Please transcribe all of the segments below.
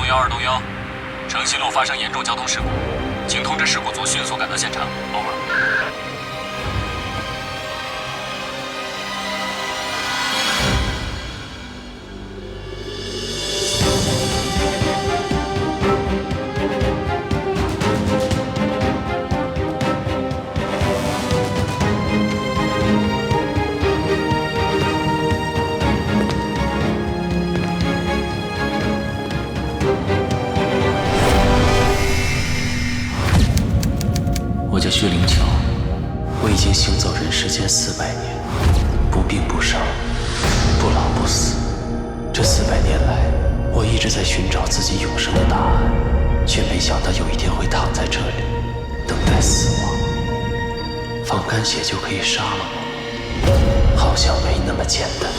2栋1，城西路发生严重交通事故，请通知事故组迅速赶到现场。over。我叫薛灵巧，我已经行走人世间400年，不病不伤，不老不死。这400年来，我一直在寻找自己永生的答案，却没想到有一天会躺在这里，等待死亡。放干血就可以杀了我，好像没那么简单。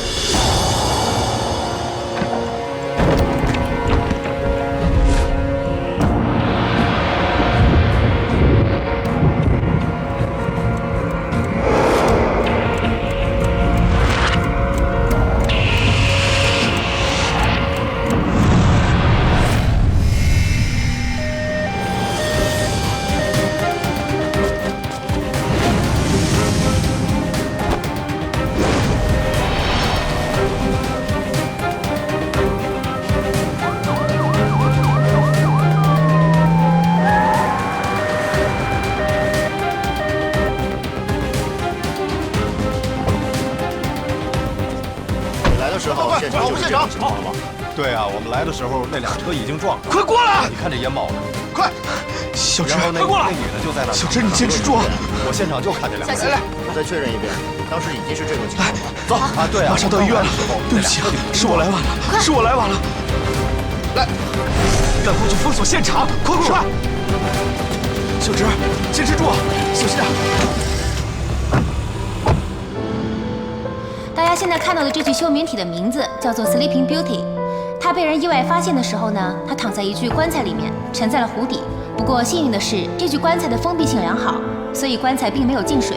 对啊，我们来的时候那辆车已经撞了。快过来！你看这烟冒的，快！小芝，然后快过来！那女的就在那。小芝，你坚持住！我现场就看这辆车。来，我再确认一遍，当时已经是这种情况了。走啊，对啊，马上到医院了。对不起，是我来晚了，是我来晚了。来，赶快去封锁现场！快！小芝，坚持住，小心点。大家现在看到的这具休眠体的名字叫做 Sleeping Beauty。它被人意外发现的时候呢，它躺在一具棺材里面，沉在了湖底。不过幸运的是，这具棺材的封闭性良好，所以棺材并没有进水。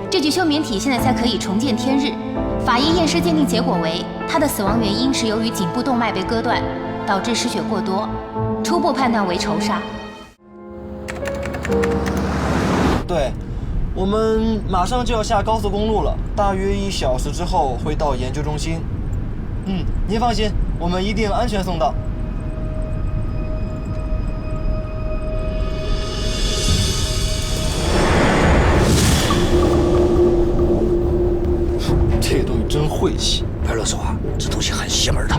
这具休眠体现在才可以重见天日。法医验尸鉴定结果为，它的死亡原因是由于颈部动脉被割断，导致失血过多，初步判断为仇杀。对，我们马上就要下高速公路了，大约1小时之后会到研究中心。您放心，我们一定安全送到。这东西真晦气。白乐手啊，这东西很邪门的。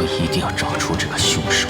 一定要找出这个凶手。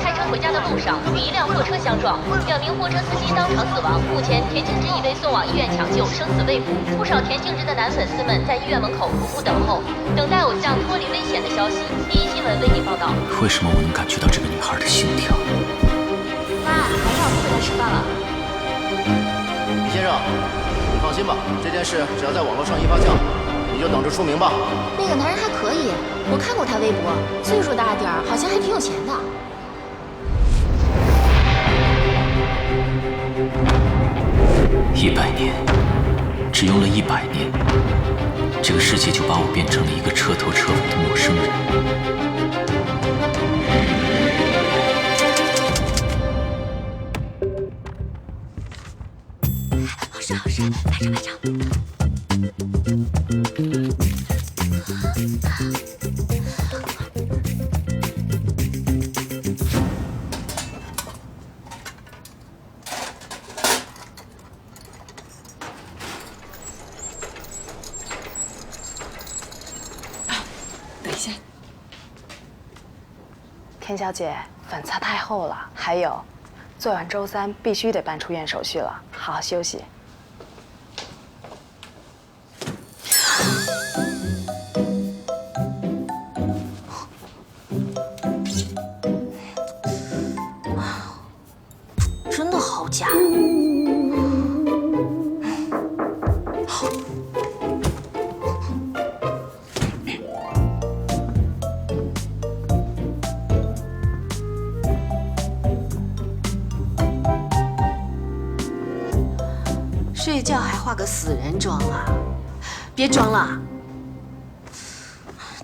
开车回家的路上与一辆货车相撞，2名货车司机当场死亡。目前田径之已被送往医院抢救，生死未卜。不少田径之的男粉丝们在医院门口苦苦等候，等待偶像脱离危险的消息。第一新闻为您报道。为什么我能感觉到这个女孩的心跳？妈，晚上我不回来吃饭了。李先生，你放心吧，这件事只要在网络上一发酵，一你就等着出名吧。那个男人还可以，我看过他微博，岁数大点儿，好像还挺有钱的。100年，只用了100年，这个世界就把我变成了一个彻头彻尾的陌生人。好事好事，拍照拍照。等一下，田小姐，粉擦太厚了。还有，昨晚周3必须得办出院手续了，好好休息。真的好假。睡觉还化个死人妆啊？别装了！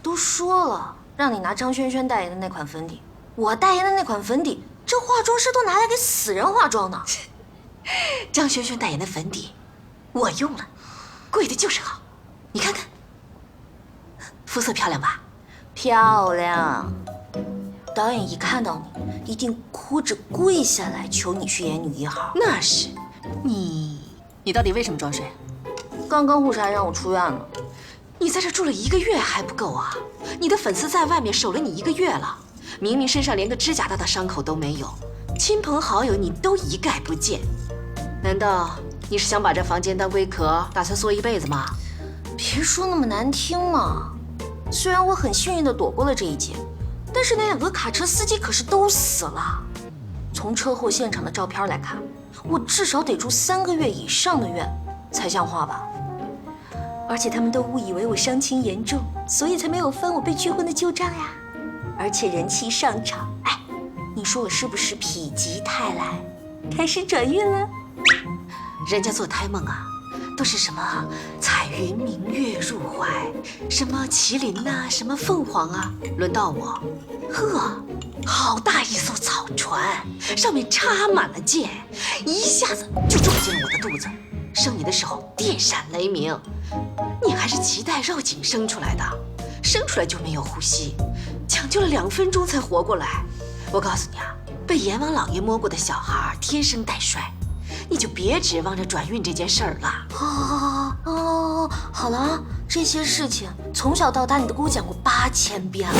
都说了，让你拿张轩轩代言的那款粉底，我代言的那款粉底，这化妆师都拿来给死人化妆呢。张轩轩代言的粉底，我用了，贵的就是好。你看看，肤色漂亮吧？漂亮。导演一看到你，一定哭着跪下来求你去演女1号。那是，你到底为什么装睡？刚刚护士还让我出院呢。你在这住了1个月还不够啊？你的粉丝在外面守了你1个月了，明明身上连个指甲大的伤口都没有，亲朋好友你都一概不见。难道你是想把这房间当龟壳，打算缩一辈子吗？别说那么难听嘛。虽然我很幸运地躲过了这一劫，但是那2个卡车司机可是都死了。从车祸现场的照片来看，我至少得住3个月以上的院才像话吧。而且他们都误以为我伤情严重，所以才没有翻我被拒婚的旧账呀。而且人气上涨，哎，你说我是不是否极泰来，开始转运了？人家做胎梦啊，都是什么彩云明月入怀，什么麒麟呐，什么凤凰啊，轮到我，呵，好大一艘草船，上面插满了箭，一下子就撞进了我的肚子。生你的时候电闪雷鸣，你还是脐带绕颈生出来的，生出来就没有呼吸，抢救了2分钟才活过来。我告诉你啊，被阎王老爷摸过的小孩天生带衰，你就别指望着转运这件事儿了。哦，好了，这些事情从小到大你都给我讲过8000遍了。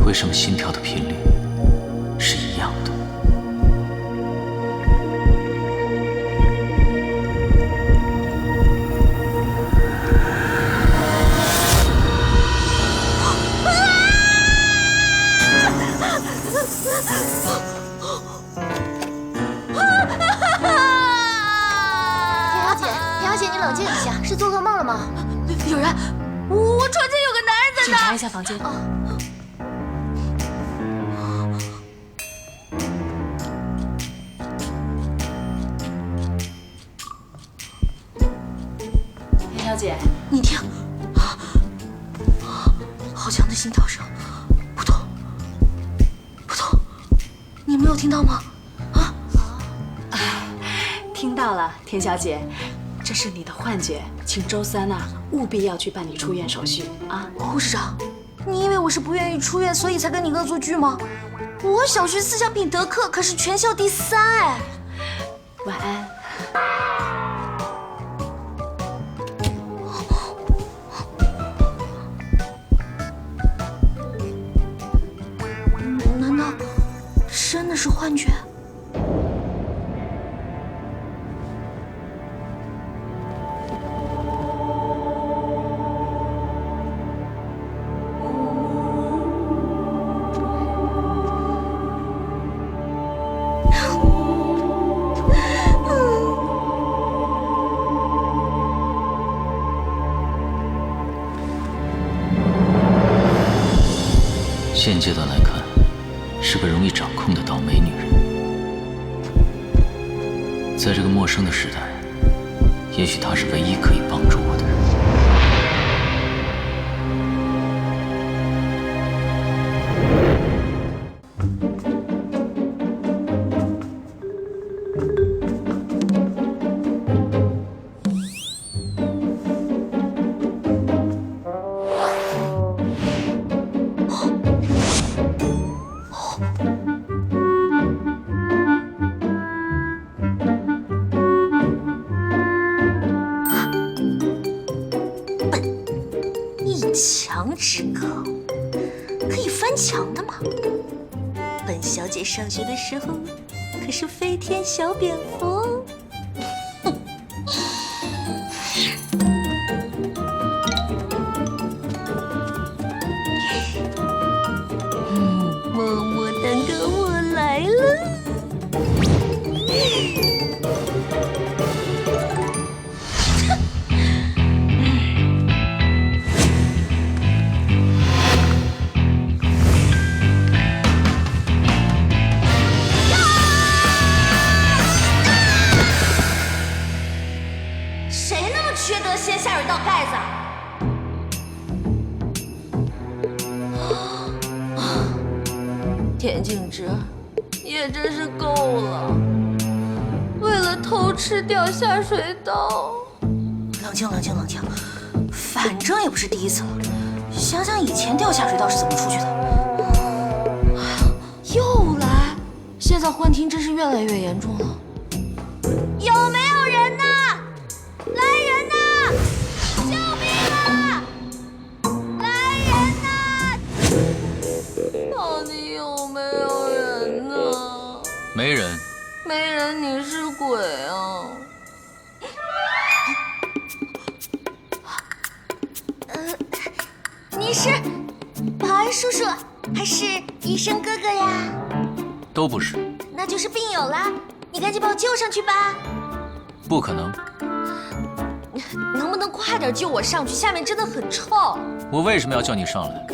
为什么心跳的频率是一样的？田小姐，你冷静一下，是做噩梦了吗？有人，我床前有个男人在那。检查一下房间。田小姐，你听，好强的心跳声，扑通扑通，你没有听到吗？听到了，田小姐，这是你的幻觉，请周3啊务必要去办理出院手续啊。护士长，你以为我是不愿意出院，所以才跟你恶作剧吗？我小学思想品德课可是全校第3哎。晚安。现阶段来看，是个容易掌控的倒霉女人。在这个陌生的时代，也许她是唯一可以帮助我的人。墙之歌，可以翻墙的吗？本小姐上学的时候可是飞天小蝙蝠。么么蛋糕我来了。缺德先下水道盖子。田径之，也真是够了，为了偷吃掉下水道。冷静，冷静，冷静，反正也不是第一次了。想想以前掉下水道是怎么出去的。哎呀，又来！现在幻听真是越来越严重了。有没有人呢？来人呐！救命啊！来人呐！到底有没有人呢？没人。没人，你是鬼啊！你是保安叔叔还是医生哥哥呀？都不是。那就是病友啦！你赶紧把我救上去吧！不可能。能不能快点救我上去？下面真的很臭。我为什么要叫你上来？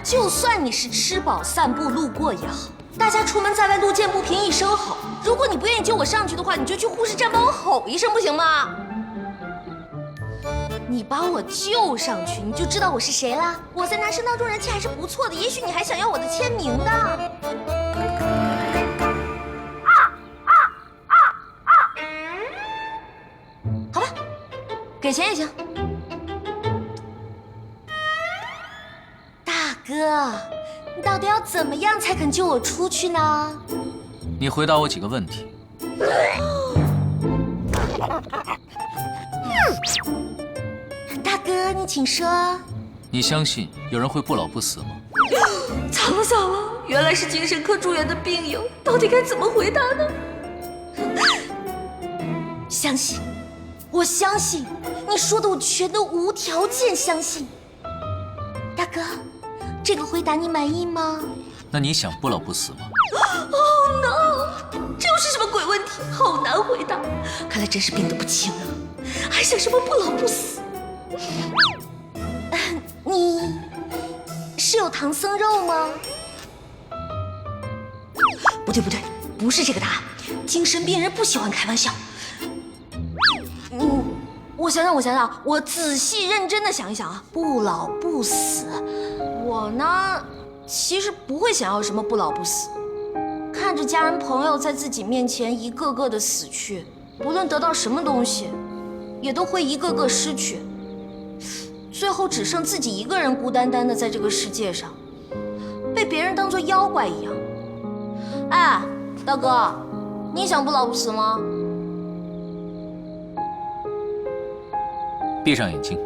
就算你是吃饱散步路过也好，大家出门在外路见不平一声吼。如果你不愿意救我上去的话，你就去护士站帮我吼一声，不行吗？你把我救上去，你就知道我是谁啦。我在男生当中人气还是不错的，也许你还想要我的签名呢。好吧，给钱也行。大哥，你到底要怎么样才肯救我出去呢？你回答我几个问题。大哥，你请说。你相信有人会不老不死吗？惨了惨了，原来是精神科住院的病友，到底该怎么回答呢？相信，我相信，你说的我全都无条件相信。大哥，这个回答你满意吗？那你想不老不死吗？ Oh no！ 这又是什么鬼问题？好难回答。看来真是病得不轻啊，还想什么不老不死？你是有唐僧肉吗？不对不对，不是这个答案。精神病人不喜欢开玩笑。我想想，我仔细认真的想一想啊，不老不死，我呢，其实不会想要什么不老不死。看着家人朋友在自己面前一个个的死去，不论得到什么东西，也都会一个个失去，最后只剩自己一个人孤单单的在这个世界上，被别人当作妖怪一样。哎，大哥，你想不老不死吗？闭上眼睛。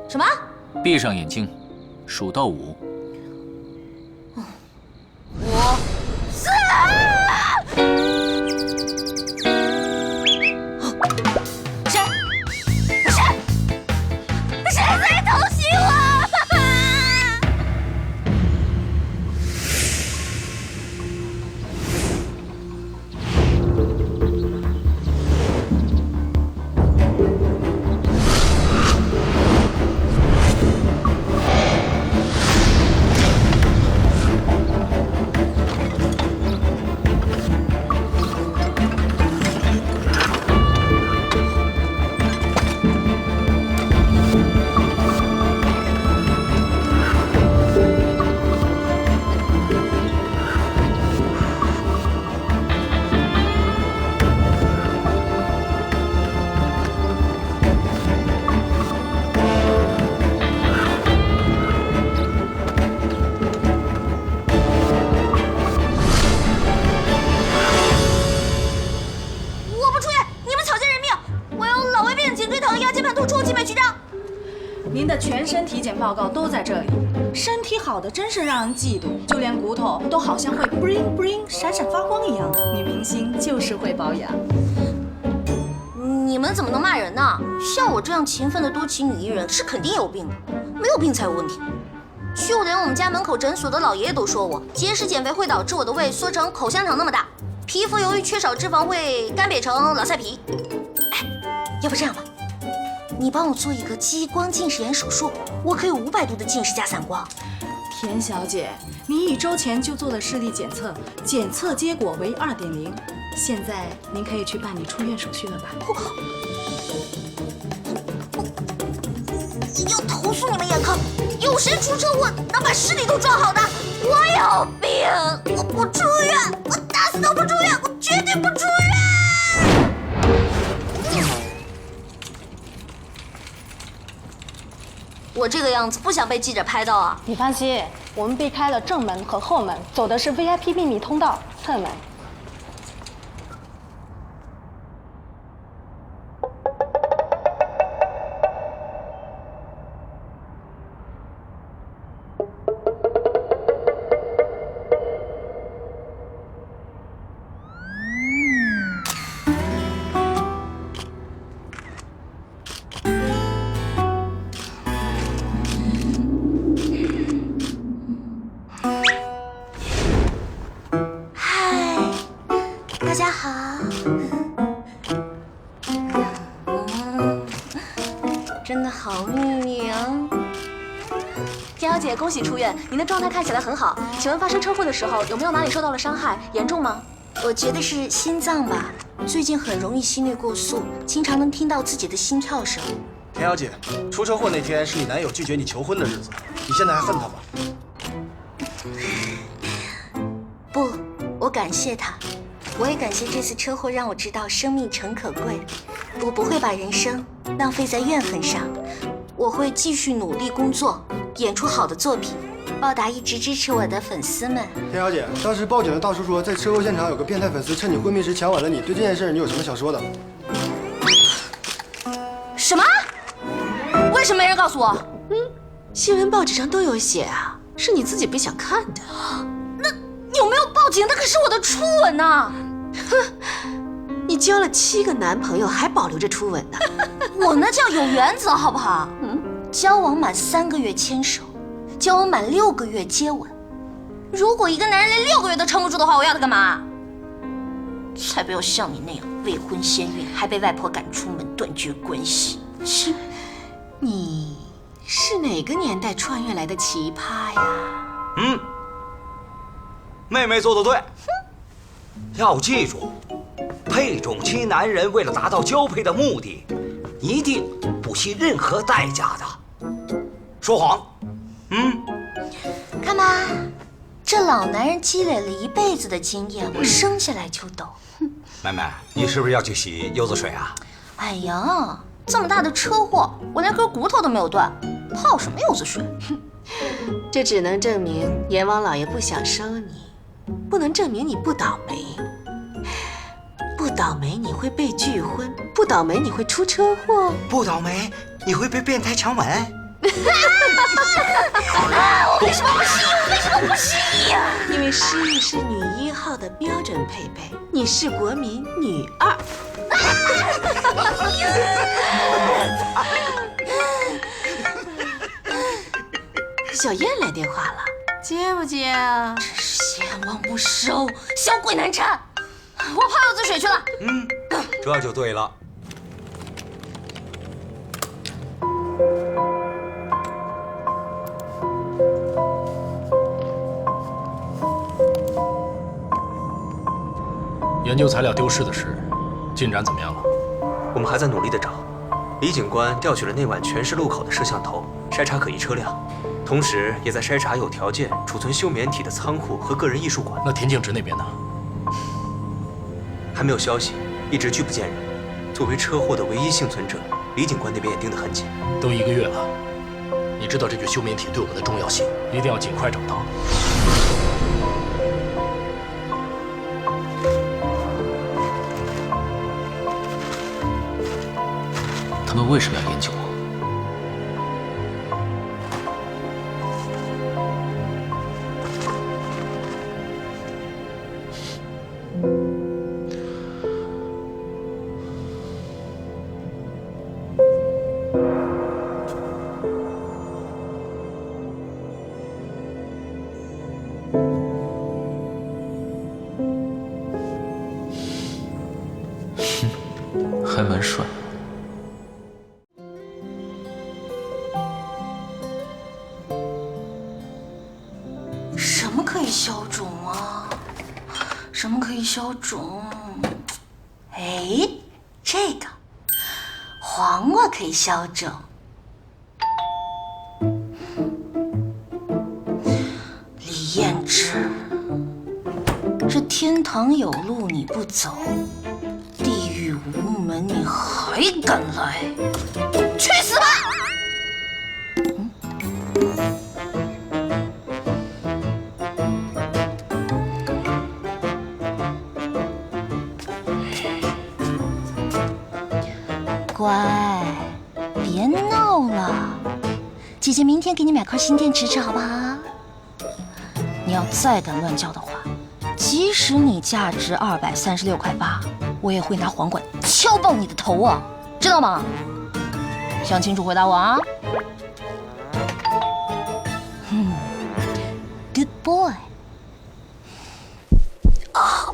什么？闭上眼睛，数到5。5、4。谁在偷袭我？您的全身体检报告都在这里。身体好的真是让人嫉妒，就连骨头都好像会 bling bling 闪闪发光一样。女明星就是会保养。你们怎么能骂人呢？像我这样勤奋的多奇女艺人是肯定有病的，没有病才有问题。就连我们家门口诊所的老爷爷都说我节食减肥会导致我的胃缩成口香糖那么大，皮肤由于缺少脂肪会干瘪成老菜皮。哎，要不这样吧，你帮我做一个激光近视眼手术，我可以500度的近视加散光。田小姐，你1周前就做了视力检测，检测结果为2.0，现在您可以去办理出院手续了吧？要投诉你们眼科，有谁出车祸能把视力都装好的？我有病，我不出院，我打死都不出院，我绝对不出院。我这个样子不想被记者拍到啊！你放心，我们避开了正门和后门，走的是 VIP 秘密通道侧门。大家好。真的好秘密啊！田小姐，恭喜出院，您的状态看起来很好。请问发生车祸的时候有没有哪里受到了伤害？严重吗？我觉得是心脏吧，最近很容易心率过速，经常能听到自己的心跳声。田小姐，出车祸那天是你男友拒绝你求婚的日子，你现在还恨他吗？不，我感谢他。我也感谢这次车祸让我知道生命诚可贵，我不会把人生浪费在怨恨上，我会继续努力工作，演出好的作品，报答一直支持我的粉丝们。田小姐，当时报警的大叔说，在车祸现场有个变态粉丝趁你昏迷时强吻了你，对这件事你有什么想说的？什么？为什么没人告诉我？新闻报纸上都有写啊，是你自己不想看的。那有没有报警？那可是我的初吻呐！哼，你交了7个男朋友，还保留着初吻呢？我那叫有原则，好不好？交往满3个月牵手，交往满6个月接吻。如果一个男人连6个月都撑不住的话，我要他干嘛？才不要像你那样未婚先孕，还被外婆赶出门，断绝关系。切！你是哪个年代穿越来的奇葩呀？妹妹做得对。要记住，配种期男人为了达到交配的目的，一定不惜任何代价的。说谎。看吧，这老男人积累了1辈子的经验，我生下来就懂。妹妹，你是不是要去洗柚子水啊？哎呀，这么大的车祸，我连根骨头都没有断，泡什么柚子水？这只能证明阎王老爷不想收你，不能证明你不倒霉。不倒霉你会被拒婚，不倒霉你会出车祸，不倒霉你会被变态强吻。我为什么不失忆？我为什么不失忆呀？因为失忆是女1号的标准配备，你是国民女2。小燕来电话了，接不接啊？真是贤王不收，小鬼难缠。我泡柚子水去了。这就对了。研究材料丢失的事，进展怎么样了？我们还在努力地找。李警官调取了那晚全市路口的摄像头，筛查可疑车辆，同时也在筛查有条件储存休眠体的仓库和个人艺术馆。那田径直那边呢？还没有消息，一直拒不见人。作为车祸的唯一幸存者，李警官那边也盯得很紧。都1个月了，你知道这具休眠体对我们的重要性，一定要尽快找到。他们为什么要研究我？以消肿啊？什么可以消肿？哎，这个黄瓜可以消肿。李彦之，这天堂有路你不走，地狱无门你还敢来？去死吧！乖，别闹了，姐姐明天给你买块新电池吃，好不好？你要再敢乱叫的话，即使你价值236.8块，我也会拿黄瓜敲爆你的头啊，知道吗？想清楚回答我啊！Good boy。啊！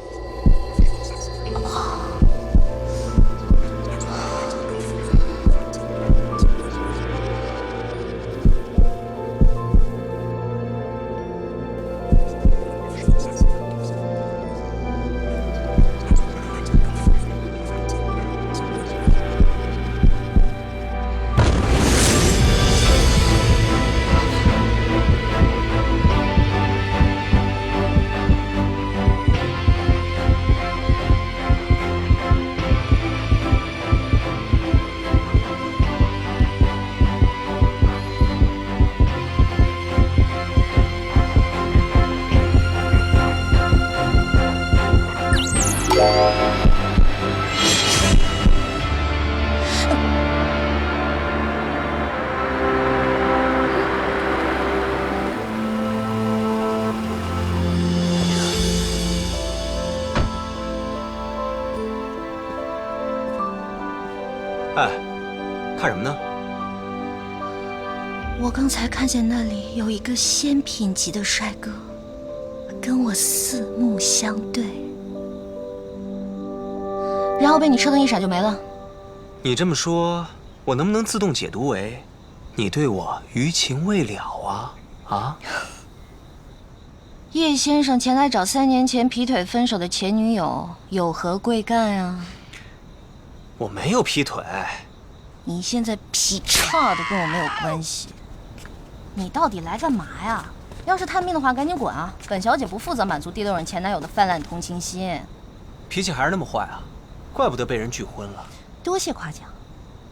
哎，看什么呢？我刚才看见那里有一个仙品级的帅哥，跟我四目相对，然后被你车灯一闪就没了。你这么说，我能不能自动解读为你对我余情未了啊？啊？叶先生前来找3年前劈腿分手的前女友，有何贵干啊？我没有劈腿。你现在劈叉的跟我没有关系。你到底来干嘛呀？要是探病的话，赶紧滚啊！本小姐不负责满足第6任前男友的泛滥同情心。脾气还是那么坏啊，怪不得被人拒婚了。多谢夸奖，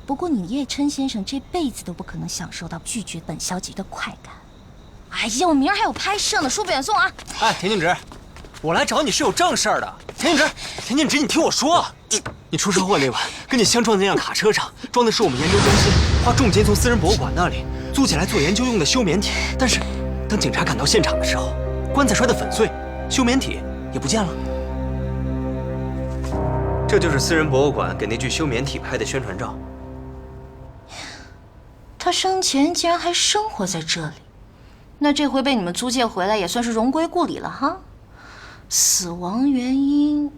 不过你叶琛先生这辈子都不可能享受到拒绝本小姐的快感。哎呀，我明儿还有拍摄呢，书不远送啊！哎，田静植，我来找你是有正事儿的。田静植，你听我说，你出车祸那晚跟你相撞的那辆卡车上装的是我们研究中心花重金从私人博物馆那里租起来做研究用的休眠体，但是当警察赶到现场的时候，棺材摔得粉碎，休眠体也不见了。这就是私人博物馆给那具休眠体拍的宣传照。他生前竟然还生活在这里，那这回被你们租借回来也算是荣归故里了哈。死亡原因：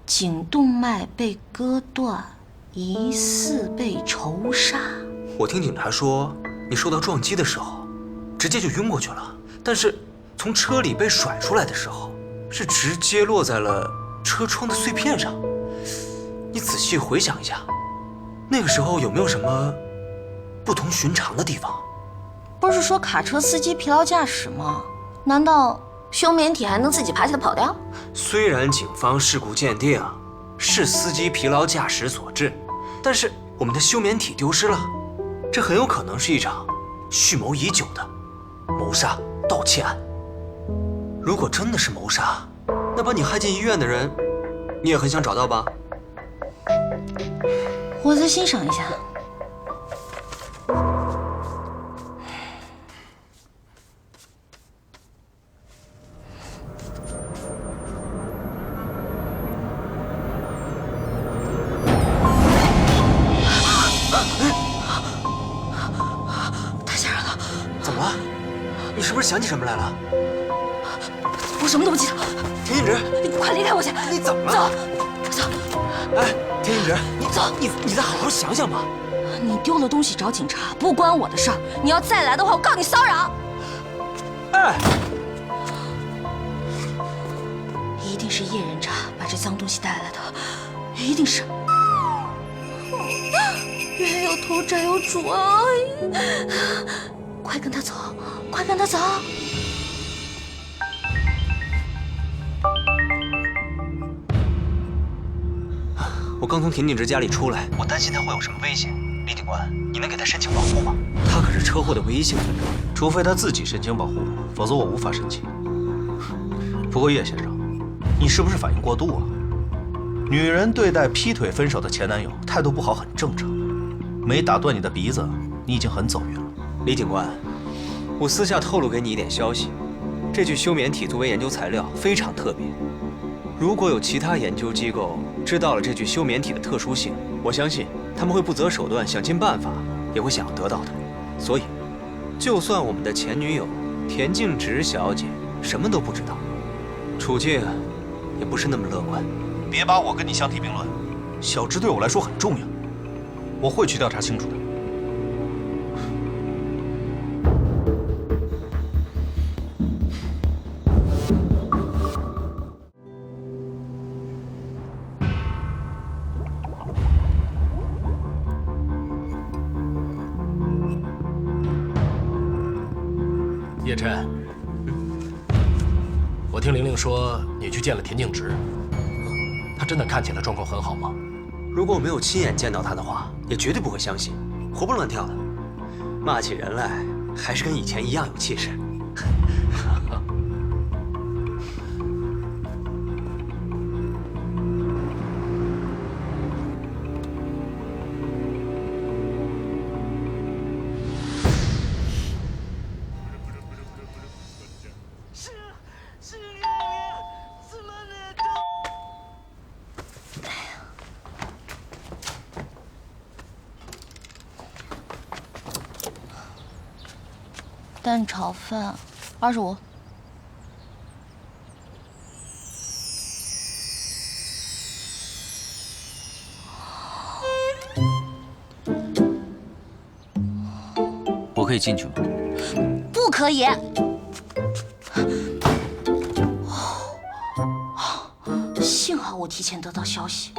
颈动脉被割断，疑似被仇杀。我听警察说，你受到撞击的时候，直接就晕过去了，但是从车里被甩出来的时候，是直接落在了车窗的碎片上。你仔细回想一下，那个时候有没有什么不同寻常的地方？不是说卡车司机疲劳驾驶吗？难道休眠体还能自己爬起来跑掉？虽然警方事故鉴定是司机疲劳驾驶所致，但是我们的休眠体丢失了，这很有可能是一场蓄谋已久的谋杀盗窃案。如果真的是谋杀，那把你害进医院的人，你也很想找到吧？我再欣赏一下。太吓人了！怎么了？你是不是想起什么来了？我什么都不记得。田静植，你快离开我去！你怎么了？走！哎，田静植，你走，你再好好想想吧。你丢了东西找警察，不关我的事儿。你要再来的话，我告你骚扰。哎，是叶人渣把这脏东西带来的，一定是。冤有头债有主啊！快跟他走，快跟他走！我刚从田景之家里出来，我担心他会有什么危险。李警官，你能给他申请保护吗？他可是车祸的唯一幸存者，除非他自己申请保护，否则我无法申请。不过叶先生，你是不是反应过度啊？女人对待劈腿分手的前男友态度不好很正常，没打断你的鼻子，你已经很走运了。李警官，我私下透露给你一点消息，这具休眠体作为研究材料非常特别。如果有其他研究机构知道了这具休眠体的特殊性，我相信他们会不择手段，想尽办法也会想要得到它。所以，就算我们的前女友田静植小姐什么都不知道，处境也不是那么乐观。别把我跟你相提并论，小芝对我来说很重要，我会去调查清楚的。叶琛，我听玲玲说你去见了田静植，她真的看起来状况很好吗？如果我没有亲眼见到她的话，也绝对不会相信，活蹦乱跳的，骂起人来还是跟以前一样有气势。蛋炒饭，25。我可以进去吗？不可以。幸好我提前得到消息，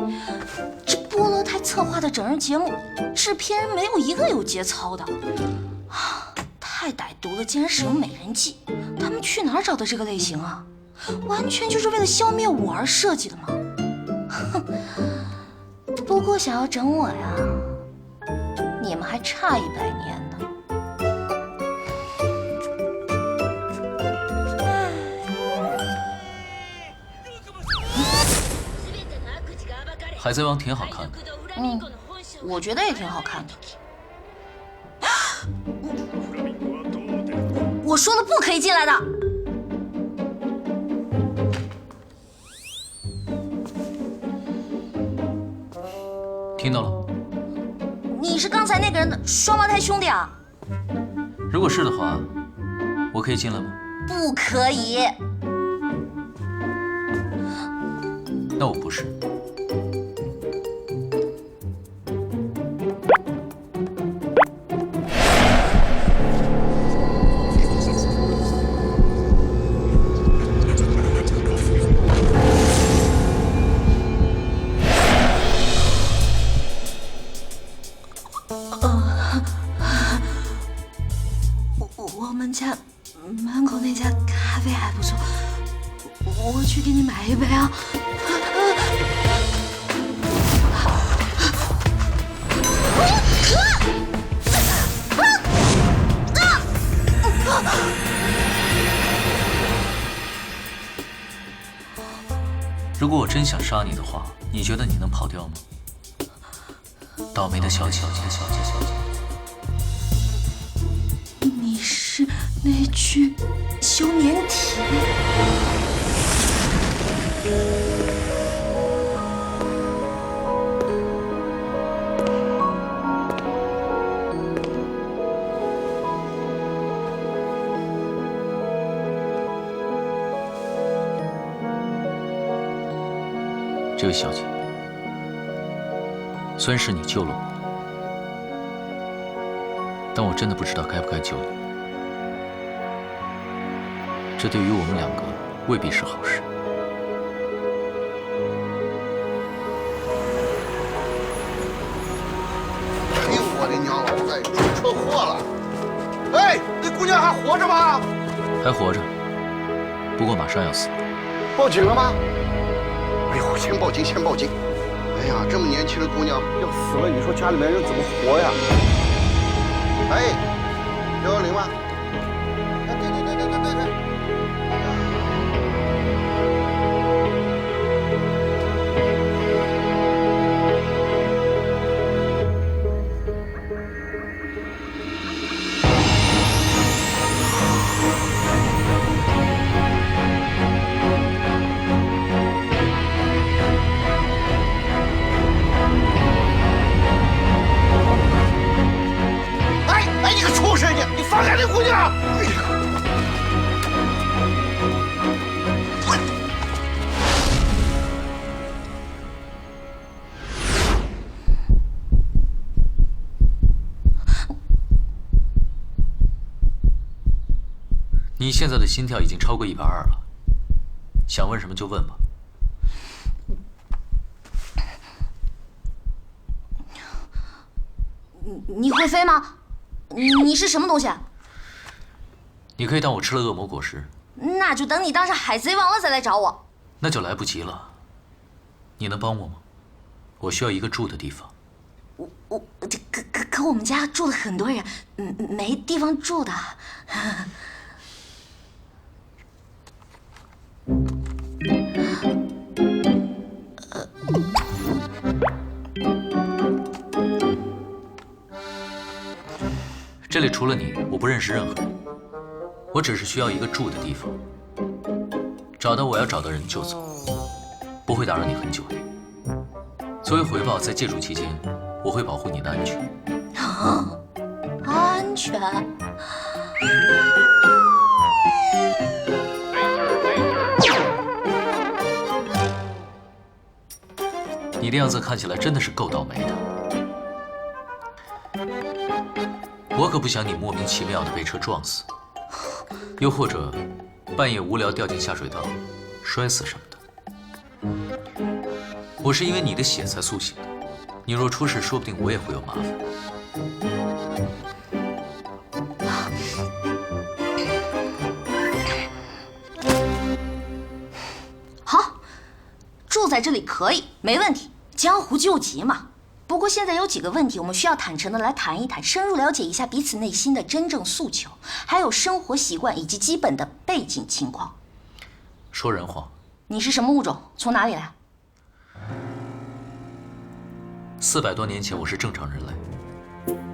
这菠萝台策划的整人节目，制片人没有一个有节操的。太歹毒了，竟然使用美人计！他们去哪儿找的这个类型啊？完全就是为了消灭我而设计的吗？哼！不过想要整我呀，你们还差100年呢。海贼王挺好看的。我觉得也挺好看的。我说了不可以进来的。听到了？你是刚才那个人的双胞胎兄弟啊？如果是的话，我可以进来吗？不可以。那我不是。我们家门口那家咖啡还不错，我去给你买一杯啊。如果我真想杀你的话，你觉得你能跑掉吗？倒霉的小姐，你是那具休眠体？这位小姐，虽然是你救了我，但我真的不知道该不该救你。这对于我们2个未必是好事。塞，出车祸了！哎，那姑娘还活着吗？还活着，不过马上要死了。报警了吗？哎呦，先报警，先报警！哎呀，这么年轻的姑娘要死了，你说家里面人怎么活呀？哎，110吗？哎，对。哎，你个畜生！你放开那姑娘！你现在的心跳已经超过120了，想问什么就问吧。你会飞吗？你是什么东西啊？你可以当我吃了恶魔果实。那就等你当上海贼王了再来找我。那就来不及了。你能帮我吗？我需要一个住的地方。可我们家住了很多人，没地方住的。这里除了你，我不认识任何人。我只是需要一个住的地方。找到我要找的人就走，不会打扰你很久的。作为回报，在借住期间，我会保护你的安全。安全？你的样子看起来真的是够倒霉的。我可不想你莫名其妙的被车撞死，又或者半夜无聊掉进下水道，摔死什么的。我是因为你的血才苏醒的，你若出事，说不定我也会有麻烦。好，住在这里可以，没问题。江湖救急嘛。不过现在有几个问题，我们需要坦诚的来谈一谈，深入了解一下彼此内心的真正诉求，还有生活习惯以及基本的背景情况。说人话。你是什么物种？从哪里来？400多年前我是正常人类，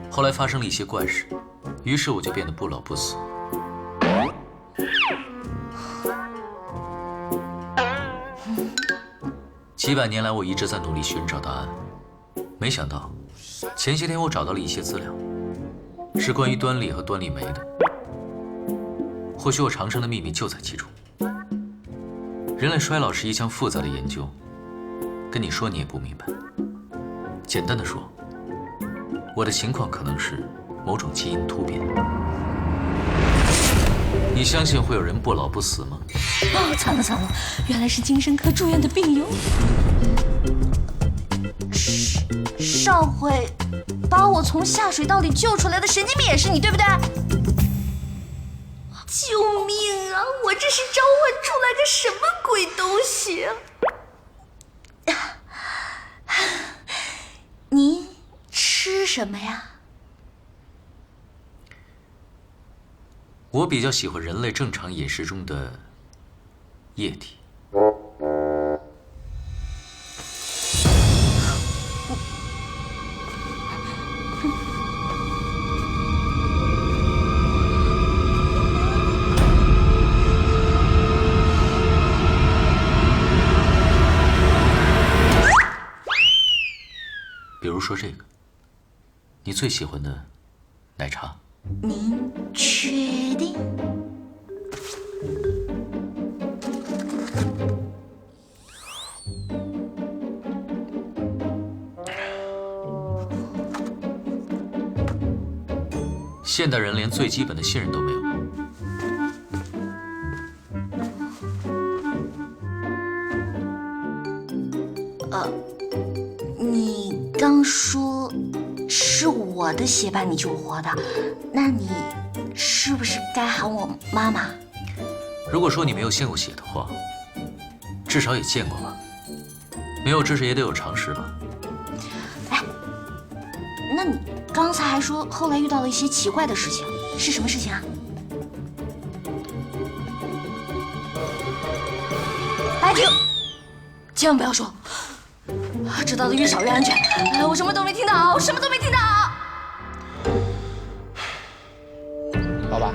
后来发生了一些怪事，于是我就变得不老不死。几百年来，我一直在努力寻找答案。没想到，前些天我找到了一些资料，是关于端粒和端粒酶的。或许我长生的秘密就在其中。人类衰老是一项复杂的研究，跟你说你也不明白。简单的说，我的情况可能是某种基因突变。你相信会有人不老不死吗？哦，惨了惨了，原来是精神科住院的病友。上回把我从下水道里救出来的神经病也是你，对不对？救命啊！我这是召唤出来个什么鬼东西啊？你吃什么呀？我比较喜欢人类正常饮食中的液体。比如说这个，你最喜欢的奶茶。您确定？现代人连最基本的信任都没有。你刚说是我的血把你救活的，那你是不是该喊我妈妈？如果说你没有献过血的话，至少也见过吧？没有知识也得有常识吧？哎，那你刚才还说后来遇到了一些奇怪的事情，是什么事情啊？哎，停！千万不要说，知道的越少越安全。哎，我什么都没听到，我什么都没听到。老板，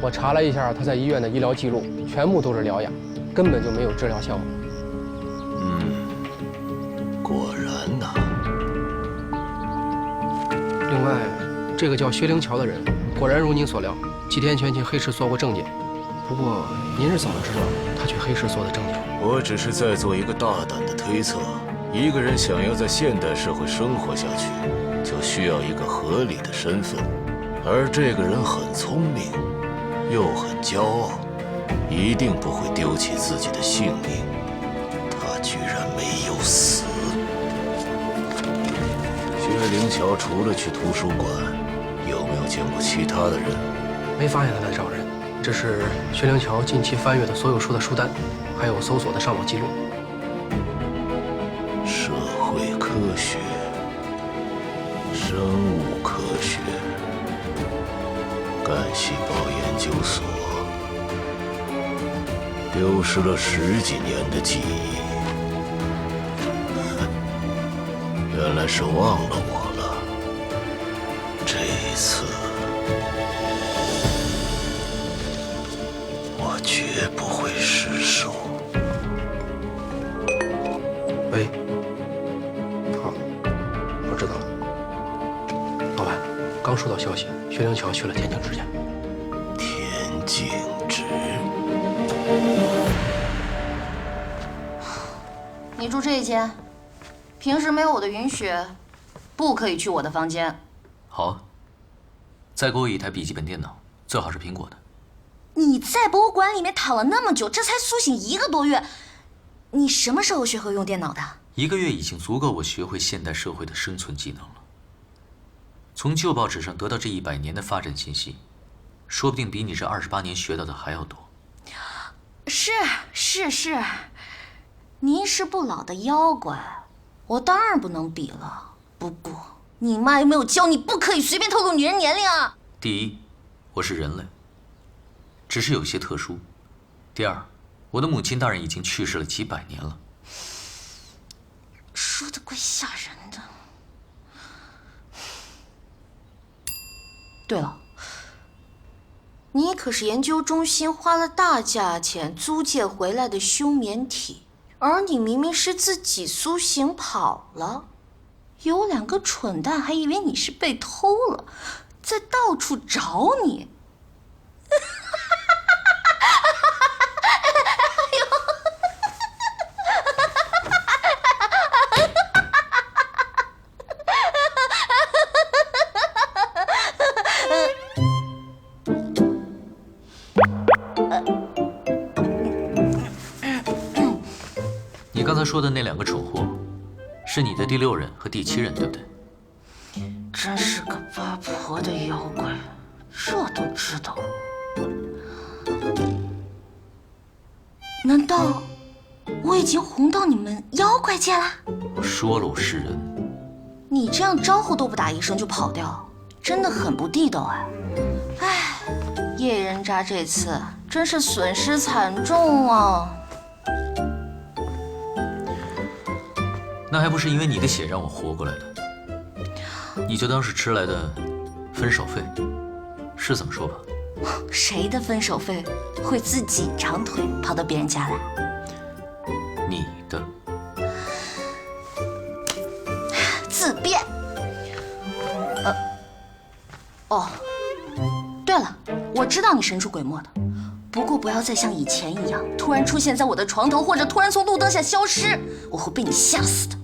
我查了一下他在医院的医疗记录，全部都是疗养，根本就没有治疗项目。果然呐。另外，这个叫薛灵桥的人，果然如您所料，几天前去黑市索过证件。不过，您是怎么知道他去黑市索的证件？我只是在做一个大胆的推测。一个人想要在现代社会生活下去，就需要一个合理的身份。而这个人很聪明，又很骄傲，一定不会丢弃自己的性命。他居然没有死。薛灵桥除了去图书馆，有没有见过其他的人？没发现他在找人，这是薛灵桥近期翻阅的所有书的书单，还有搜索的上网记录。社会科学、生物科学、干细胞研究所，丢失了10几年的记忆，原来是忘了我了。这一次，我绝不会失手。喂，好，我知道了。老板，刚收到消息，薛灵桥去了天津之家。天津之，你住这一间，平时没有我的允许，不可以去我的房间。好啊，再给我一台笔记本电脑，最好是苹果的。你在博物馆里面躺了那么久，这才苏醒1个多月，你什么时候学会用电脑的？1个月已经足够我学会现代社会的生存技能了。从旧报纸上得到这100年的发展信息，说不定比你这28年学到的还要多。是，您是不老的妖怪，我当然不能比了。不过，你妈有没有教你不可以随便透露女人年龄啊？第一，我是人类，只是有些特殊。第二，我的母亲大人已经去世了几百年了。说的怪吓人的。对了，你可是研究中心花了大价钱租借回来的休眠体，而你明明是自己苏醒跑了，有2个蠢蛋还以为你是被偷了，在到处找你。你刚才说的那2个蠢货，是你的第6人和第7人，对不对？真是个八婆的妖怪，这都知道。难道我已经红到你们妖怪界了？我说了，我是人。你这样招呼都不打一声就跑掉，真的很不地道哎！哎，叶人渣这次真是损失惨重啊！那还不是因为你的血让我活过来的？你就当是迟来的分手费，是这么说吧？谁的分手费会自己长腿跑到别人家来？你的。自辩。哦，对了，我知道你神出鬼没的，不过不要再像以前一样，突然出现在我的床头，或者突然从路灯下消失，我会被你吓死的。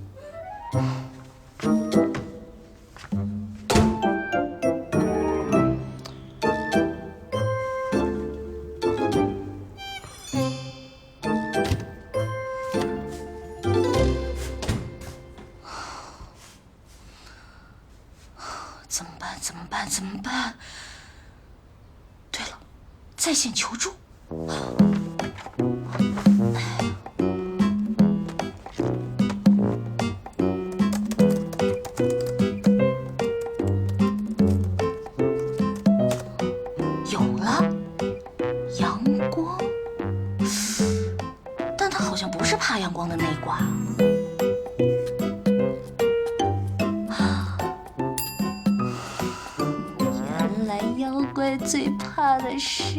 怎么办？对了，在线求助。有了，阳光，但他好像不是怕阳光的那一挂。原来妖怪最怕的是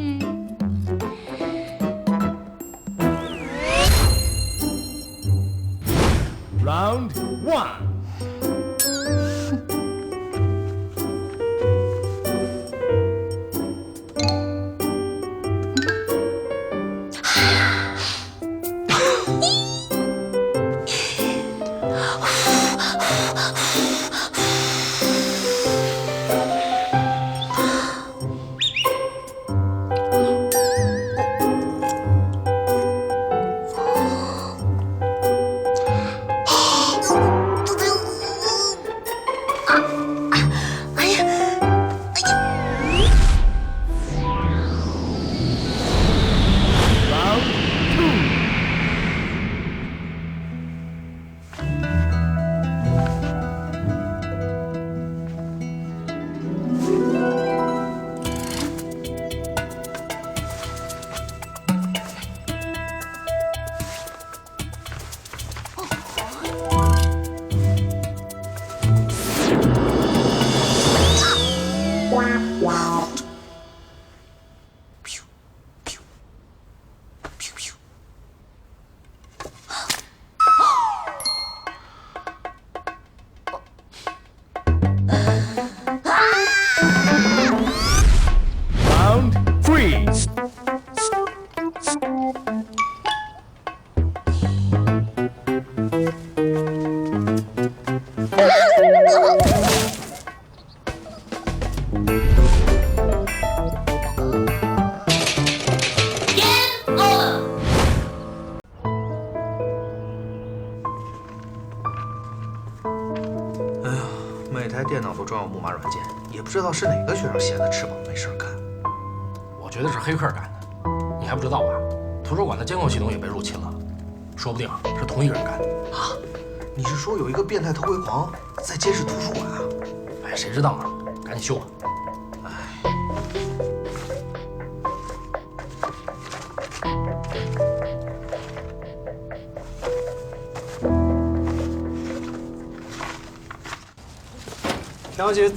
Round 1。电脑都装有木马软件，也不知道是哪个学生闲的吃饱没事干。我觉得是黑客干的，你还不知道吧？图书馆的监控系统也被入侵了，说不定是同一个人干的。啊？你是说有一个变态偷窥狂在监视图书馆啊？哎，谁知道呢？赶紧修吧。调节。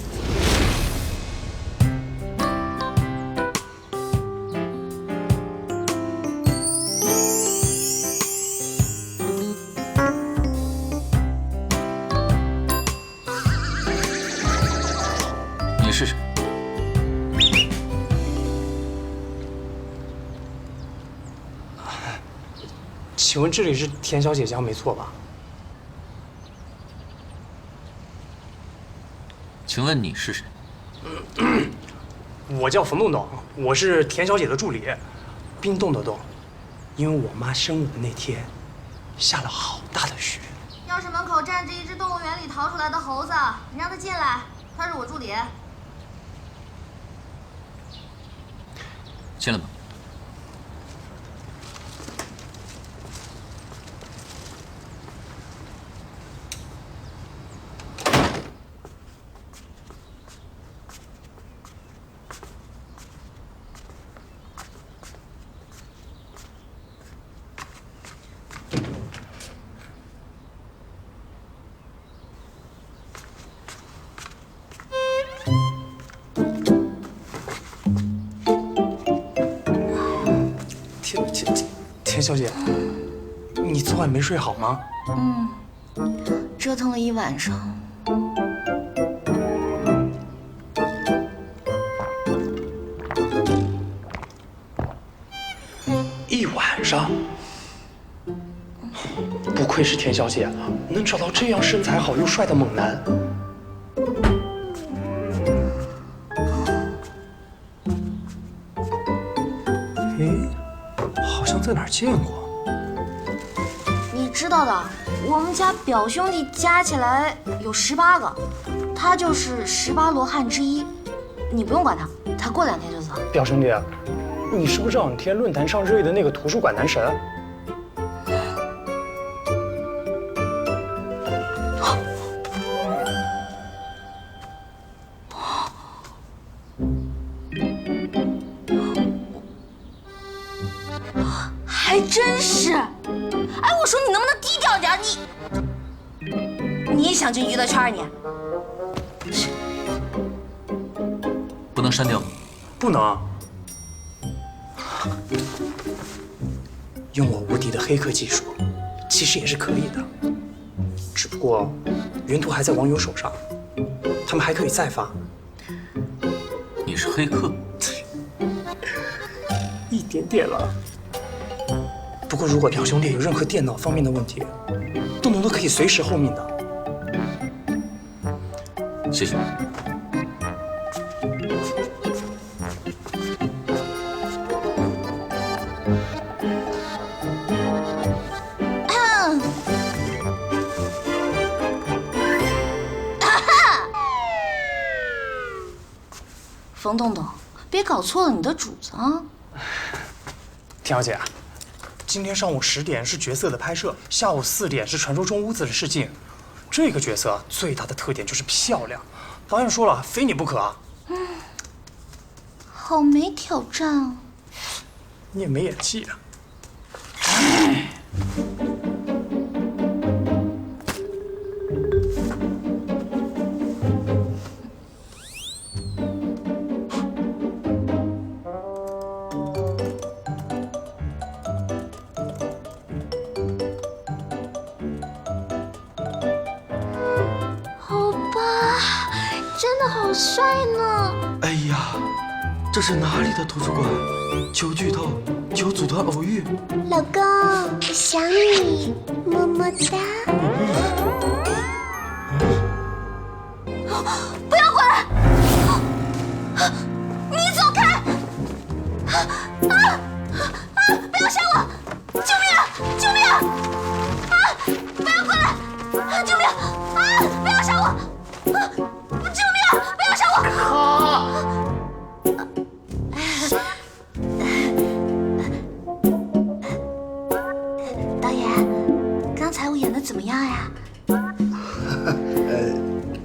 你是谁？请问这里是田小姐家没错吧？请问你是谁？我叫冯洞洞，我是田小姐的助理，冰冻的冻，因为我妈生我的那天下了好大的雪。钥匙门口站着一只动物园里逃出来的猴子，你让他进来，他是我助理。进来吧。田小姐，你昨晚没睡好吗？折腾了一晚上。一晚上？不愧是田小姐，能找到这样身材好又帅的猛男。好像在哪儿见过。你知道的，我们家表兄弟加起来有18个，他就是18罗汉之一。你不用管他，他过2天就走。表兄弟，你是不是这2天论坛上热议的那个图书馆男神？还真是。哎，我说你能不能低调点？你也想进娱乐圈你？不能删掉。不能。用我无敌的黑客技术，其实也是可以的。只不过，原图还在网友手上，他们还可以再发。你是黑客？一点点了。不过，如果表兄弟有任何电脑方面的问题，东东都可以随时候命的。谢谢。冯东东，别搞错了你的主子啊！田小姐，今天上午10点是角色的拍摄，下午4点是传说中屋子的试镜。这个角色最大的特点就是漂亮，导演说了，非你不可啊！好没挑战啊！你也没演技啊！好帅呢！哎呀，这是哪里的图书馆？求剧透，求组团偶遇。老公，想你，么么哒。不要过来！你走开！不要杀我！救命啊！救命啊！不要过来！救命！不要杀我！救命啊！不要杀我！导演，刚才我演的怎么样呀？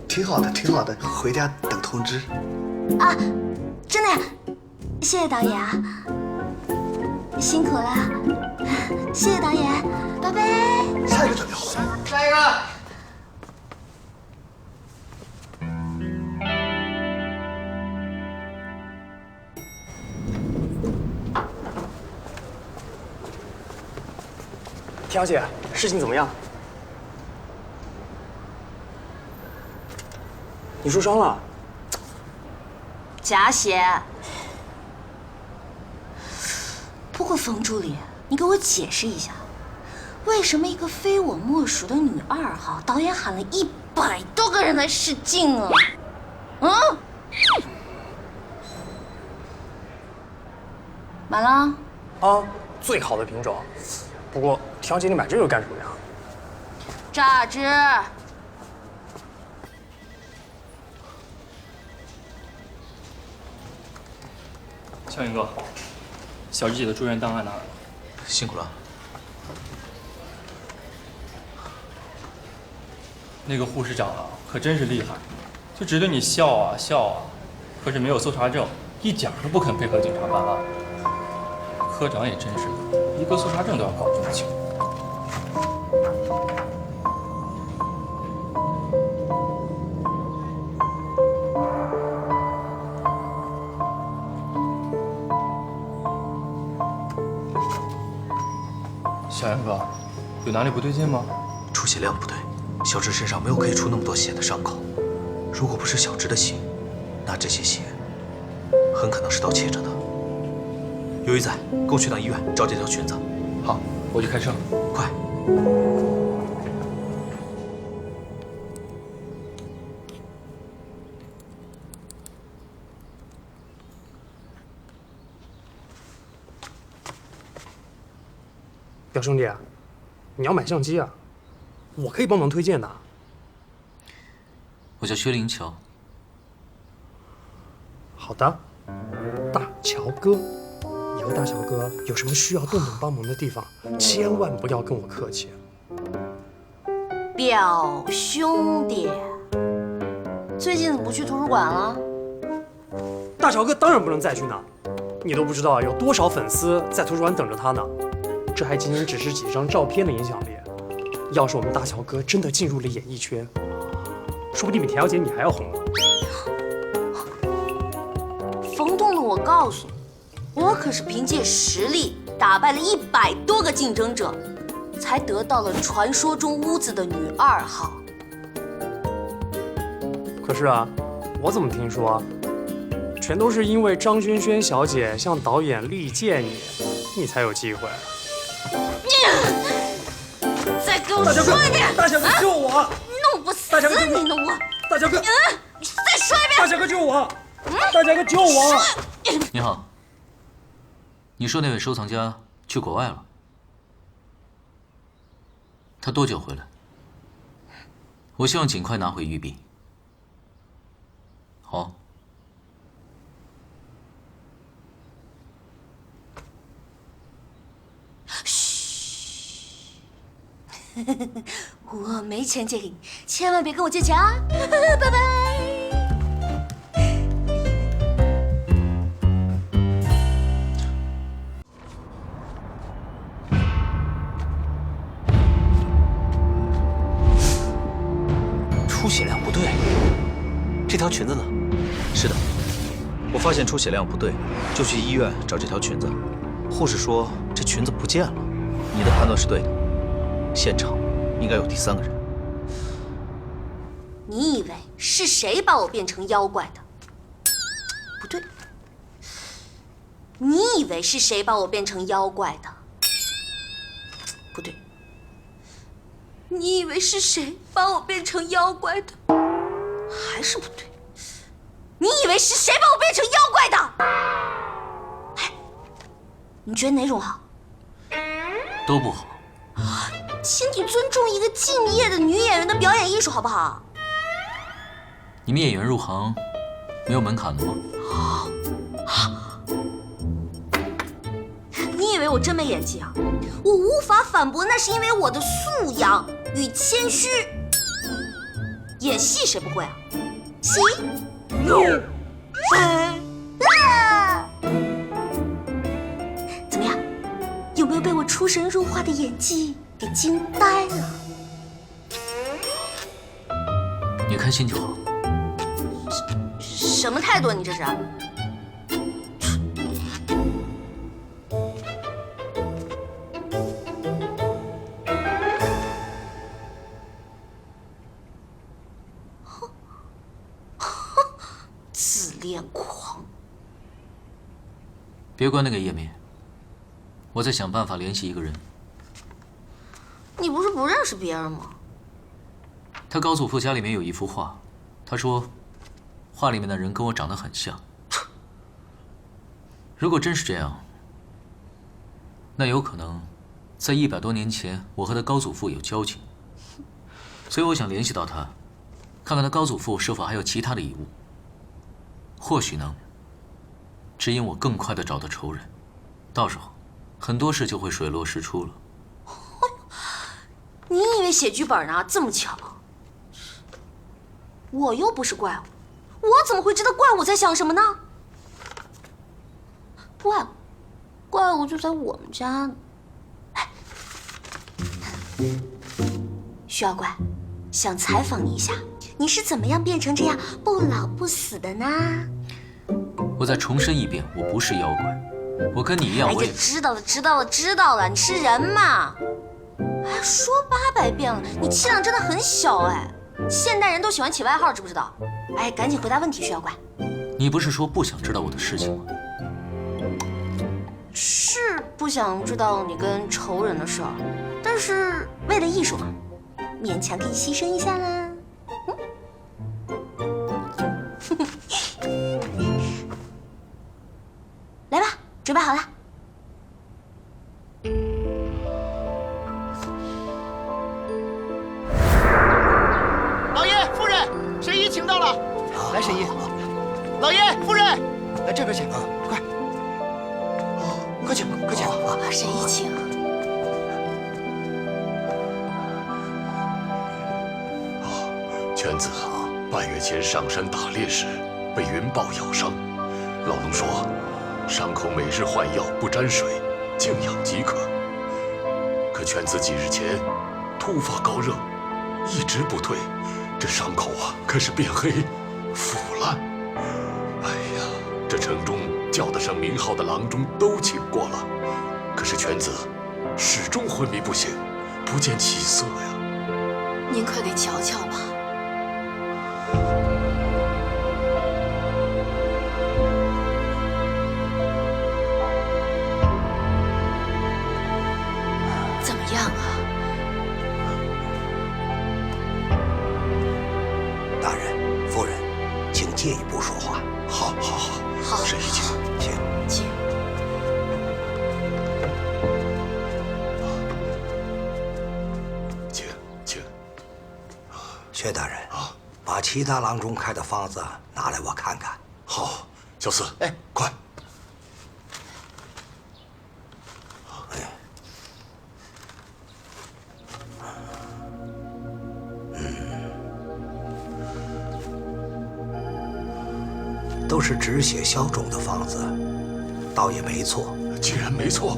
挺好的，挺好的。回家等通知。啊，真的呀！谢谢导演啊，辛苦了。谢谢导演，拜拜。下一个准备好了。下一个。田小姐，事情怎么样？你受伤了？假血。不过冯助理，你给我解释一下，为什么一个非我莫属的女2号，导演喊了100多个人来试镜啊？买了？啊，最好的品种。不过，田小姐，你买这个干什么呀？榨汁。小云哥，小芝姐的住院档案拿来了。辛苦了。那个护士长啊，可真是厉害，就只对你笑啊笑啊，可是没有搜查证，一点都不肯配合警察办案。科长也真是的，一个搜查证都要搞这么清。小杨哥，有哪里不对劲吗？出血量不对，小直身上没有可以出那么多血的伤口。如果不是小直的血，那这些血很可能是盗窃者的。有鱼仔，跟我去趟医院找这条裙子。好，我去开车。快！表兄弟，你要买相机啊？我可以帮忙推荐的。我叫薛灵桥。好的，大乔哥，以后大乔哥有什么需要洞洞帮忙的地方，千万不要跟我客气。表兄弟，最近怎么不去图书馆了？大乔哥当然不能再去呢，你都不知道有多少粉丝在图书馆等着他呢。这还仅仅只是几张照片的影响力。要是我们大乔哥真的进入了演艺圈，说不定比田小姐你还要红呢。冯洞洞，我告诉你，我可是凭借实力打败了100多个竞争者，才得到了传说中屋子的女2号。可是啊，我怎么听说，全都是因为张轩轩小姐向导演力荐你，你才有机会。再给我说一遍！大乔哥救我！弄不死你呢我！大乔哥，再说一遍！大乔哥救我！大乔哥救我！你好，你说那位收藏家去国外了，他多久回来？我希望尽快拿回玉璧。好。我没钱借给你，千万别跟我借钱啊！拜拜。出血量不对，这条裙子呢？是的，我发现出血量不对，就去医院找这条裙子。护士说这裙子不见了。你的判断是对的，现场应该有第3个人。你以为是谁把我变成妖怪的？不对。你以为是谁把我变成妖怪的？不对。你以为是谁把我变成妖怪的？还是不对。你以为是谁把我变成妖怪的？哎，你觉得哪种好？都不好。请你尊重一个敬业的女演员的表演艺术，好不好？你们演员入行没有门槛的吗？你以为我真没演技啊？我无法反驳，那是因为我的素养与谦虚。演戏谁不会啊？戏？No。怎么样？有没有被我出神入化的演技给惊呆了？你开心就好。什么态度？你这是？自恋狂！别关那个页面，我在想办法联系一个人。你不是不认识别人吗？他高祖父家里面有一幅画，他说，画里面的人跟我长得很像。如果真是这样，那有可能，在100多年前，我和他高祖父有交情，所以我想联系到他，看看他高祖父是否还有其他的遗物，或许能指引我更快地找到仇人，到时候很多事就会水落石出了。你以为写剧本呢？这么巧？我又不是怪物，我怎么会知道怪物在想什么呢？怪物就在我们家呢。徐妖怪，想采访你一下，你是怎么样变成这样不老不死的呢？我再重申一遍，我不是妖怪，我跟你一样，我也……知道了，你是人嘛？哎，说800遍了，你气量真的很小哎。现代人都喜欢起外号，知不知道？哎，赶紧回答问题，徐妖怪。你不是说不想知道我的事情吗？是不想知道你跟仇人的事儿，但是为了艺术嘛，勉强可以牺牲一下啦。来吧，准备好了。老爷夫人，神医请到了。来，神医。老爷夫人。来这边请，快，快请，快请。沈姨请。犬子半月前上山打猎时被云豹咬伤，老农说伤口每日换药不沾水，静养即可。可犬子几日前突发高热，一直不退，这伤口开始变黑、腐烂。哎呀，这城中叫得上名号的郎中都请过了，可是犬子始终昏迷不醒，不见起色呀。您快给瞧瞧吧。怎么样啊？大人、夫人，请借一步说话。好，好，好，好，沈姨请，请。请。薛大人把其他郎中开的方子拿来我看看。好，小四，哎，快。都是止血消肿的方子，倒也没错。既然没错，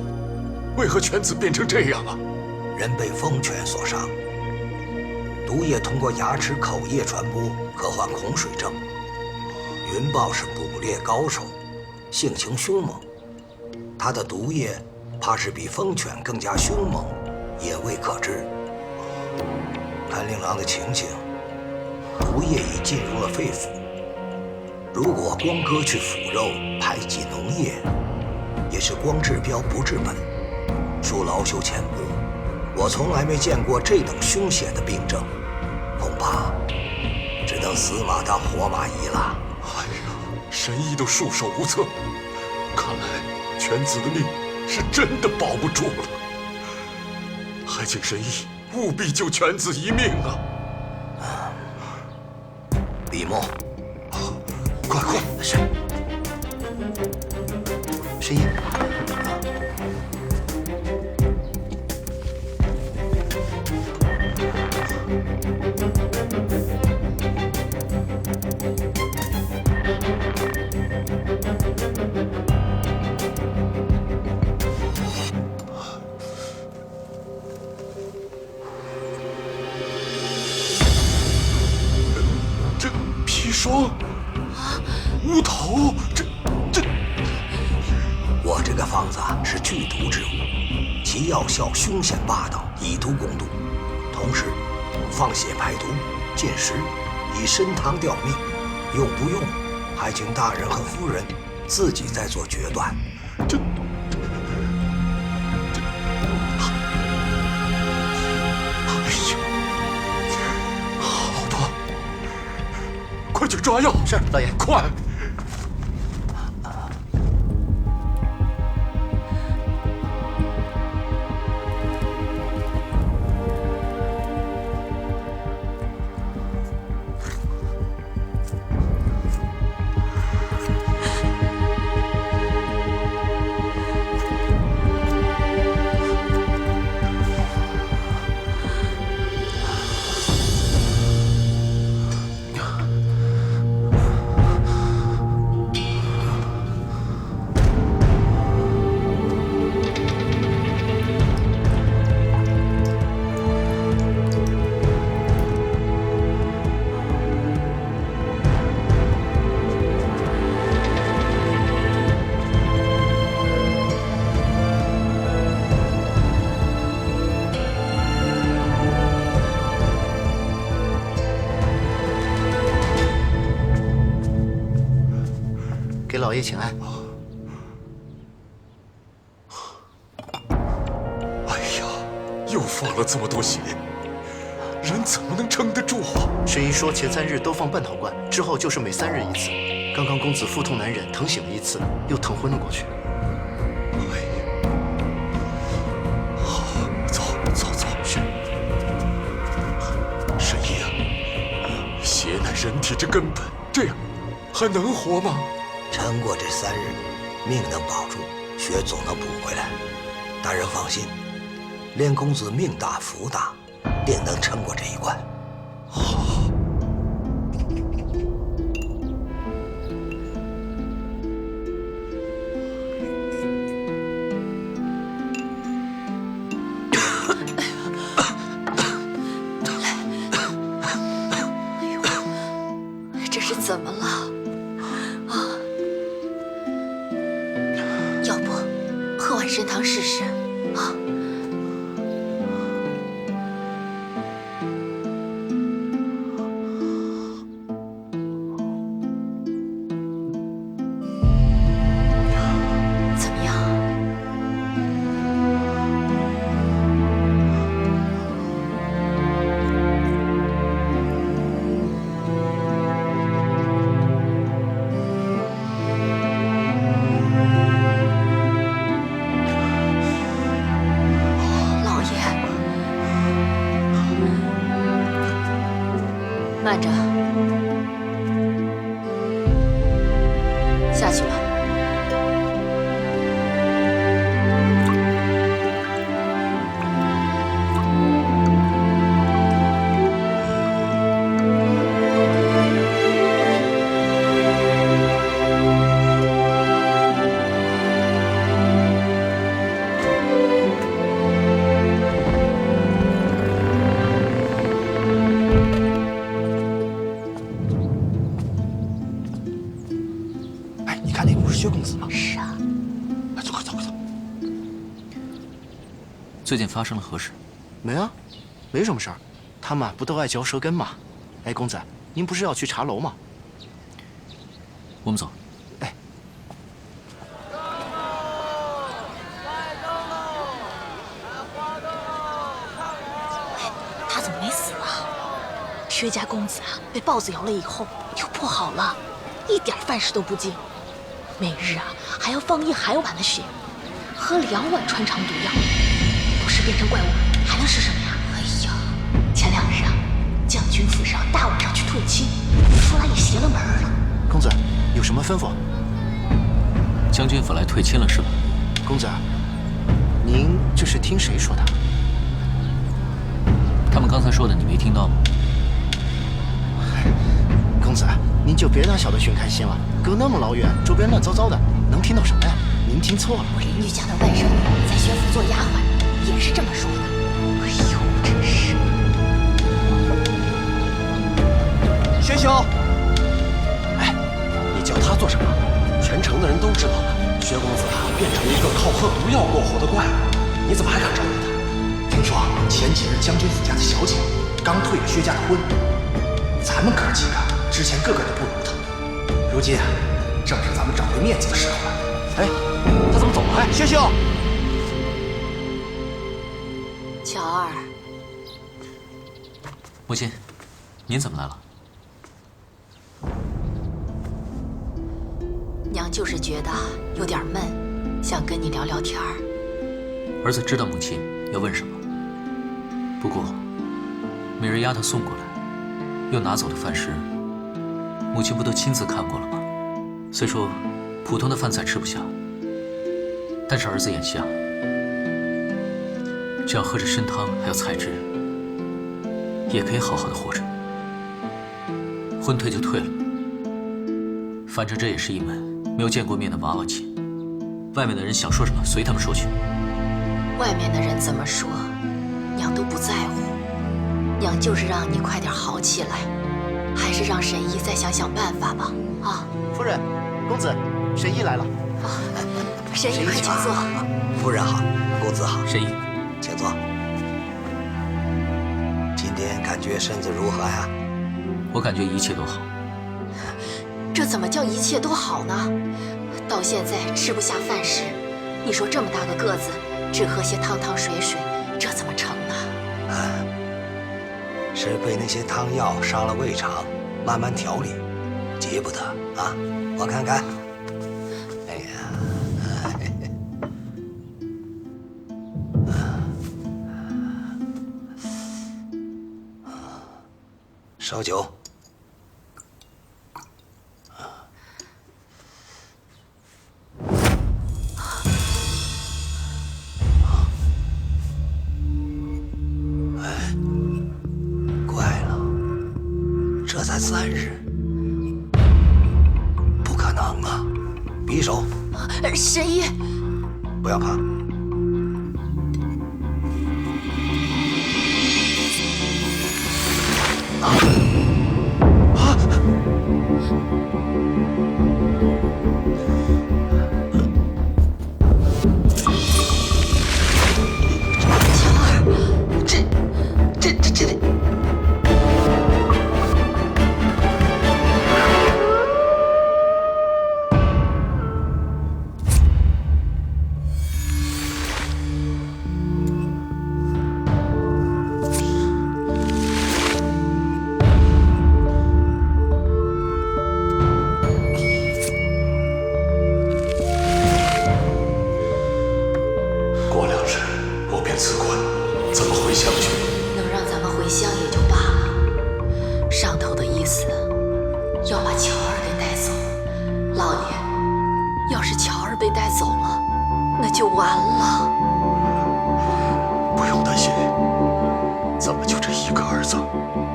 为何犬子变成这样啊？人被疯犬所伤，毒液通过牙齿、口液传播，可患恐水症。云豹是捕猎高手，性情凶猛，他的毒液怕是比疯犬更加凶猛，也未可知。看令郎的情形，毒液已进入了肺腑。如果光割去腐肉，排挤脓液，也是光治标不治本，恕老朽浅薄。我从来没见过这等凶险的病症，恐怕只能死马当活马医了。哎呀，神医都束手无策，看来犬子的命是真的保不住了。还请神医务必救犬子一命啊！笔墨。快！是。沈姨。这砒霜。乌头，这，我这个方子是剧毒之物，其药效凶险霸道，以毒攻毒，同时放血排毒、禁食，以参汤吊命。用不用，还请大人和夫人自己再做决断。哎呀，好吧，快去抓药。是，老爷，快！给老爷请安。哎呀，又放了这么多血，人怎么能撑得住啊？神医说前3日都放半陶罐，之后就是每3日1次。刚刚公子腹痛难忍，疼醒了1次，又疼昏了过去。哎呀，好，走。是。神医啊，血乃人体之根本，这样还能活吗？这撑过这3日，命能保住，血总能补回来。大人放心，连公子命大福大，定能撑过这一关。这是怎么了？啊！要不喝碗参汤试试啊？怎么样？老爷，慢着，下去吧。哎，你看那个不是薛公子吗？是啊。哎，走快走快走。最近发生了何事？没啊，没什么事儿。他们不都爱嚼舌根吗？哎，公子，您不是要去茶楼吗？我们走。哎，他怎么没死啊？薛家公子啊，被豹子咬了以后又不好了，一点饭食都不进，每日啊还要放1海碗的血，喝2碗穿肠毒药，不是变成怪物还能是什么呀？哎呀，前2日啊，将军府上大晚上去退亲，出来也邪了门了。公子有什么吩咐？将军府来退亲了是吧？公子，您这是听谁说的？他们刚才说的你没听到吗？公子，您就别拿小的寻开心了，隔那么老远，周边乱糟糟的，能听到什么呀？您听错了。我邻居家的外甥女在薛府做丫鬟，也是这么说的。哎呦，真是！薛兄，哎，你叫他做什么？全城的人都知道了，薛公子啊变成一个靠喝毒药过活的怪物，你怎么还敢招惹他？听说前几日将军府家的小姐刚退了薛家的婚，咱们哥几个之前个个都不如他，如今啊正是咱们找回面子的时候了。哎，他怎么走了？哎，薛兄，乔儿，母亲，您怎么来了？娘就是觉得有点闷，想跟你聊聊天儿。儿子知道母亲要问什么，不过美人丫头送过来又拿走的饭食，母亲不都亲自看过了吗？虽说普通的饭菜吃不下，但是儿子眼下只要喝着参汤还有菜汁，也可以好好的活着。婚退就退了，反正这也是一门没有见过面的娃娃亲，外面的人想说什么随他们说去。外面的人怎么说，娘都不在乎。娘就是让你快点好起来，还是让沈姨再想想办法吧。啊，夫人，公子，沈姨来了。沈姨，快请坐。夫人好，公子好。沈姨，请坐。今天感觉身子如何呀？我感觉一切都好。这怎么叫一切都好呢？到现在吃不下饭食，你说这么大个个子，只喝些汤汤水水，这怎么成呢？是被那些汤药伤了胃肠，慢慢调理，急不得啊！我看看，哎呀，烧酒。3日，不可能啊！匕首，神医，不要怕。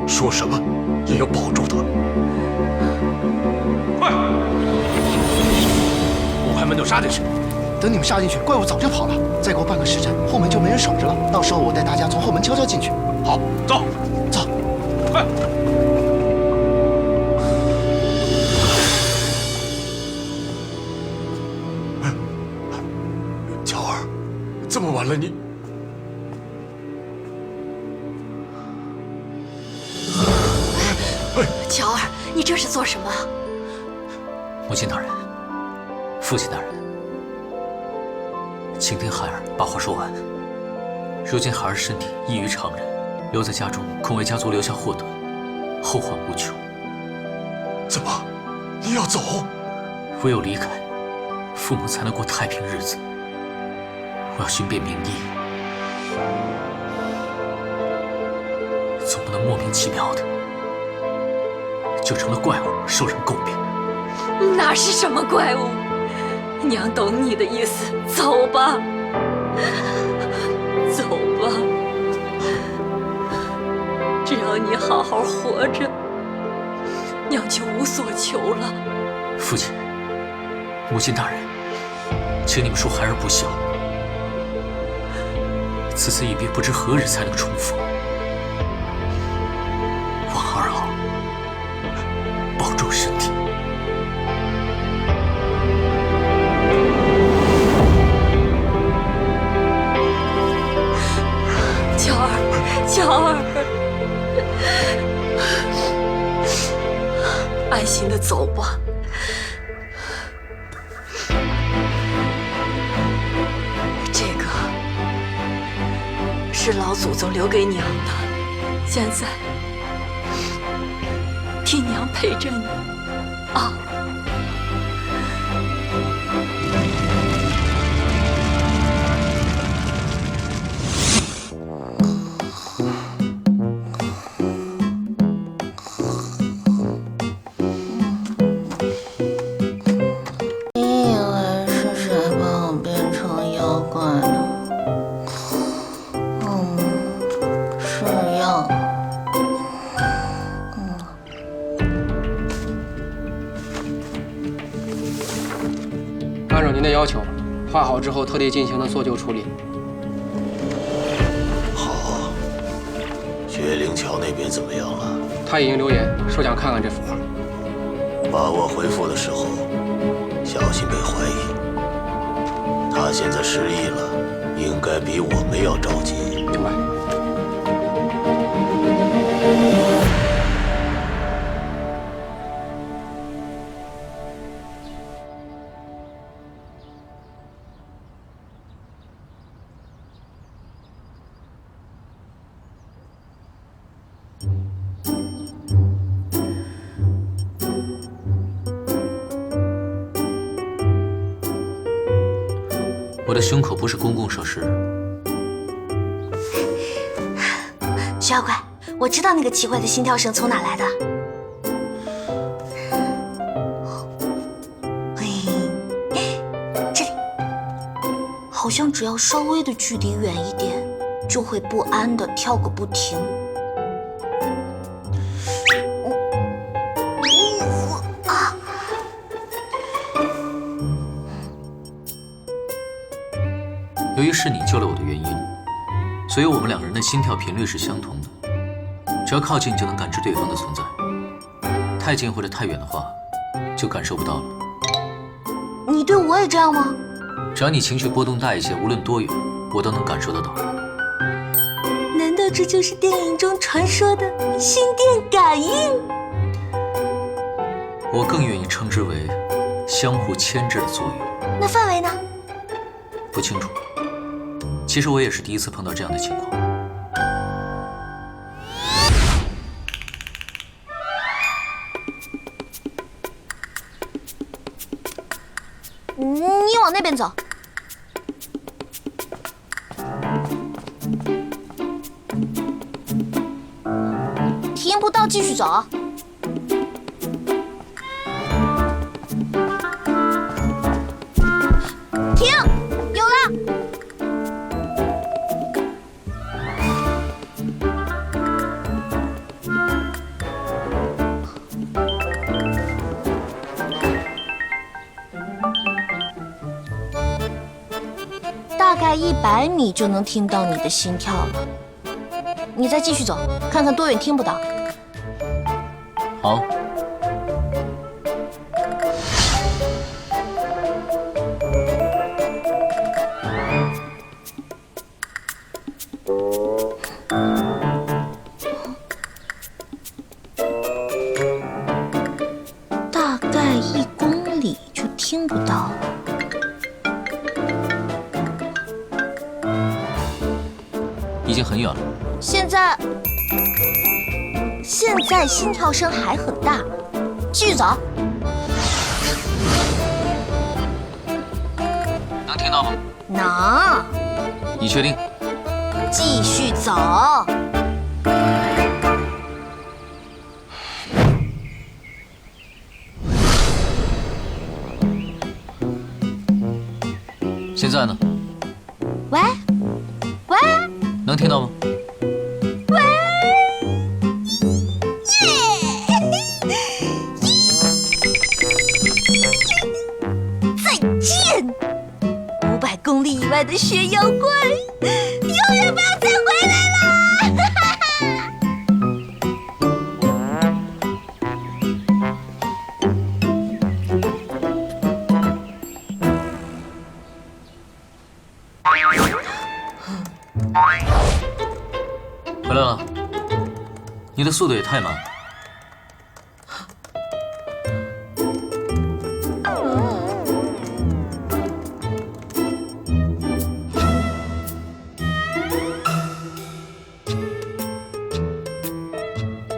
说什么也要保住他。快！五排门都杀进去。等你们杀进去，怪物早就跑了。再给我半个时辰，后门就没人守着了。到时候我带大家从后门悄悄进去。好，走，走，快！乔儿，这么晚了你。 乔儿，你这是做什么？母亲大人，父亲大人，请听孩儿把话说完。如今孩儿身体异于常人，留在家中恐为家族留下祸端，后患无穷。怎么，你要走？唯有离开，父母才能过太平日子。我要寻遍名医，总不能莫名其妙的。 就成了怪物，受人诟病。哪是什么怪物？娘懂你的意思，走吧，走吧。只要你好好活着，娘就无所求了。父亲、母亲大人，请你们恕孩儿不孝。此次一别，不知何日才能重逢。望孩儿好。 保重身体。乔儿，乔儿，安心的走吧。这个是老祖宗留给娘的，现在。 替娘陪着你，啊！你以为是谁把我变成妖怪的？是药。 按照您的要求，画好之后特地进行了搜救处理。好，薛灵桥那边怎么样了？他已经留言说想看看这幅画。把握回复的时候，小心被怀疑。他现在失忆了，应该比我们要着急。明白。 我的胸口不是公共设施。徐妖怪，我知道那个奇怪的心跳声从哪来的。这里，好像只要稍微的距离远一点，就会不安的跳个不停。由于是你救了我的原因，所以我们两个人的心跳频率是相同的。只要靠近就能感知对方的存在，太近或者太远的话，就感受不到了。你对我也这样吗？只要你情绪波动大一些，无论多远，我都能感受得到。难道这就是电影中传说的心电感应？我更愿意称之为相互牵制的作用。那范围呢？不清楚。其实我也是第一次碰到这样的情况。你往那边走。听不到，继续走。停，有了。大概100米就能听到你的心跳了。你再继续走，看看多远听不到。好。大概1公里就听不到了。已经很远了。现在心跳声还很大，继续走。能听到吗？能。你确定？继续走。现在呢？喂，喂，能听到吗？喂，再见！500公里以外的血妖怪，永远不要再回来啦！回来了，你的速度也太慢了。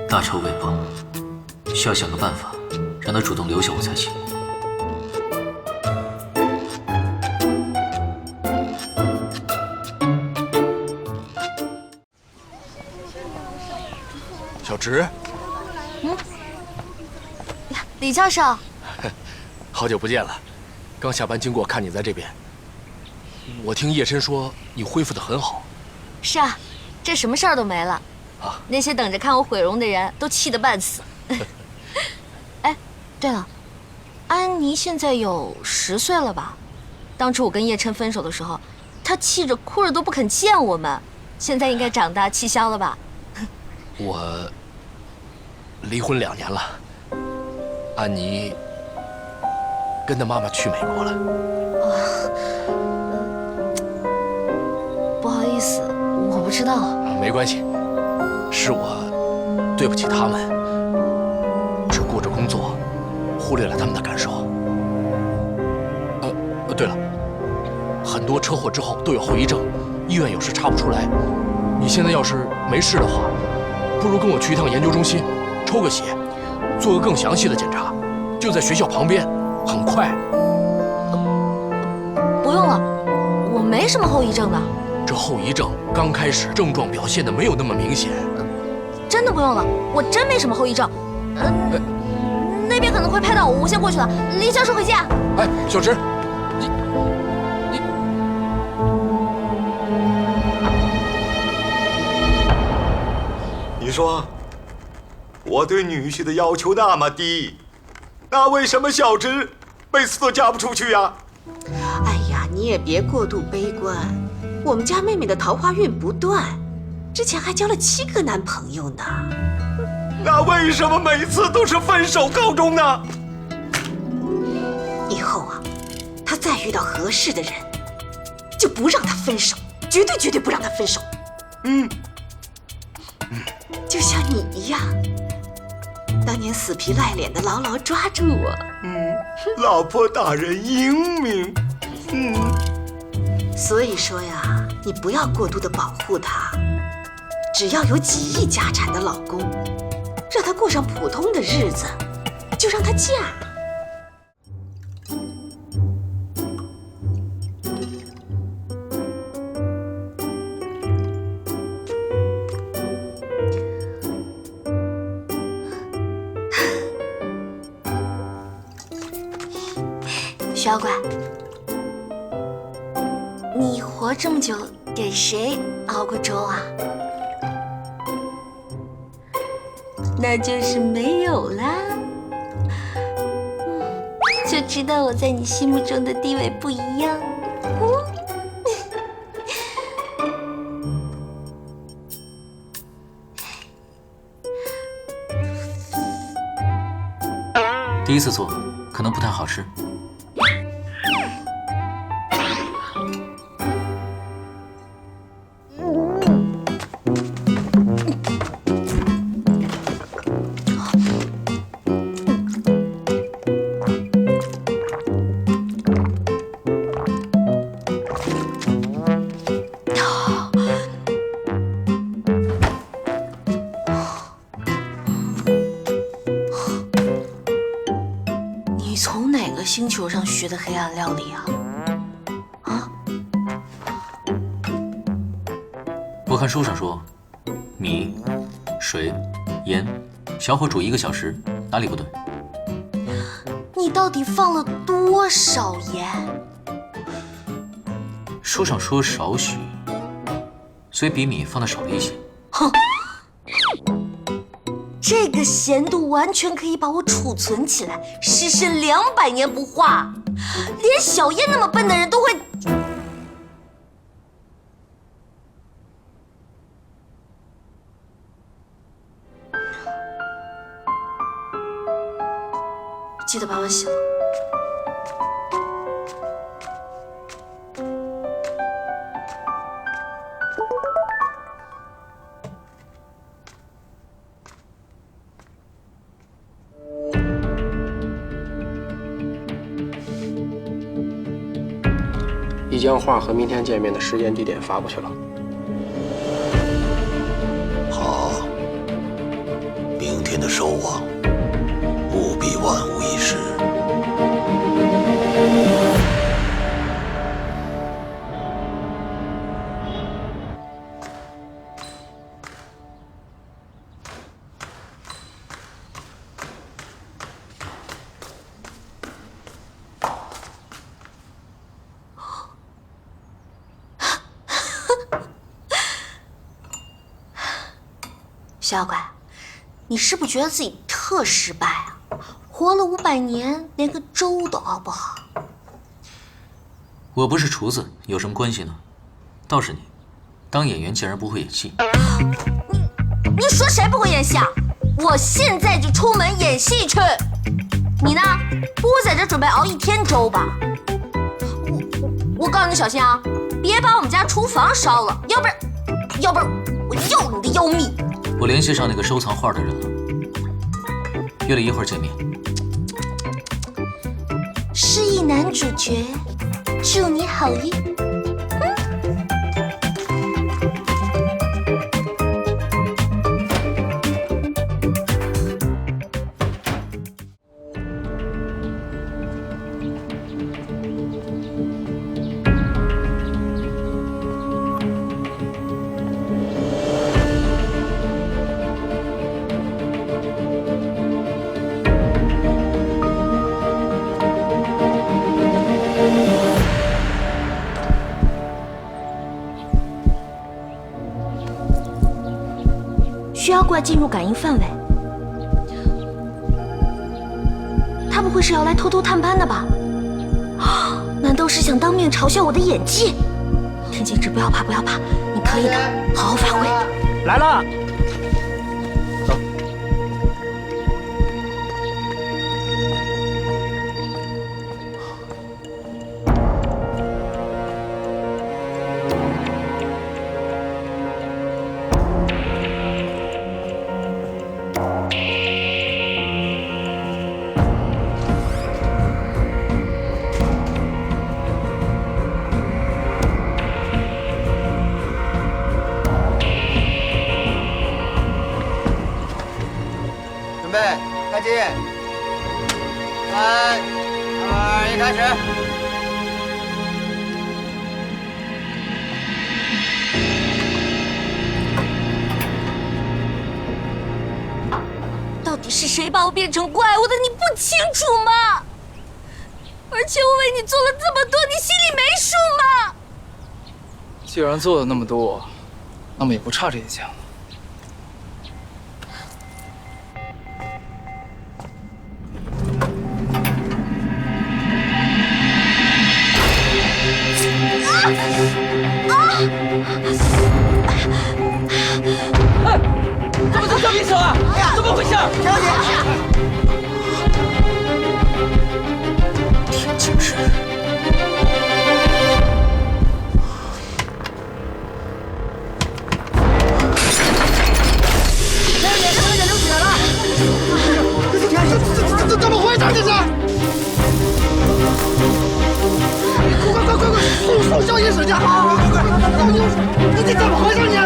大仇未报，需要想个办法，让他主动留下我才行。小直，李教授，好久不见了。刚下班经过，看你在这边。我听叶琛说你恢复得很好。是啊，这什么事儿都没了。那些等着看我毁容的人都气得半死。哎，对了，安妮现在有10岁了吧？当初我跟叶琛分手的时候，她气着哭着都不肯见我们。现在应该长大气消了吧？我离婚2年了，安妮跟她妈妈去美国了。不好意思，我不知道。没关系，是我对不起他们，只顾着工作，忽略了他们的感受。对了，很多车祸之后都有后遗症，医院有时查不出来。你现在要是没事的话，不如跟我去一趟研究中心，抽个血，做个更详细的检查，就在学校旁边，很快。不用了，我没什么后遗症的。这后遗症刚开始症状表现的没有那么明显。真的不用了，我真没什么后遗症。那边可能会拍到我，我先过去了。李教授回见。哎，小直，你说，我对女婿的要求那么低，那为什么小直每次都嫁不出去呀？哎呀，你也别过度悲观。我们家妹妹的桃花运不断，之前还交了7个男朋友呢。那为什么每次都是分手告终呢？以后啊，她再遇到合适的人，就不让她分手，绝对不让她分手。就像你一样，当年死皮赖脸的牢牢抓住我。老婆大人英明。所以说呀，你不要过度的保护她，只要有几亿家产的老公，让她过上普通的日子，就让她嫁。徐妖怪，你活这么久，给谁熬过粥啊？那就是没有啦。就知道我在你心目中的地位不一样。第一次做，可能不太好吃。星球上学的黑暗料理啊？我看书上说，米、水、盐，小火煮1个小时，哪里不对？你到底放了多少盐？书上说少许，所以比米放的少了一些。哼，这个咸度完全可以把我储存起来，世世200年不化。连小燕那么笨的人都会。记得把碗洗了。已将画和明天见面的时间地点发过去了。好，明天的收网务必万无一失。小妖怪，你是不是觉得自己特失败啊？活了500年，连个粥都熬不好。我不是厨子，有什么关系呢？倒是你，当演员竟然不会演戏。你说谁不会演戏啊？我现在就出门演戏去。你呢？不会在这准备熬1天粥吧？我告诉你小心啊，别把我们家厨房烧了，要不然我要你的妖蜜。我联系上那个收藏画的人了，约了一会儿见面。失忆男主角，祝你好运。需妖怪进入感应范围，他不会是要来偷偷探班的吧？难道是想当面嘲笑我的演技？田敬之，不要怕，不要怕，你可以的，好好发挥。来了。开机，3、2、1，开始。到底是谁把我变成怪物的？你不清楚吗？而且我为你做了这么多，你心里没数吗？既然做了那么多，那么也不差这一项。怎么是小匕首啊？怎么回事？小姐，田敬之，这怎么回事？这是？快！送小医生去！快！你怎么回事你？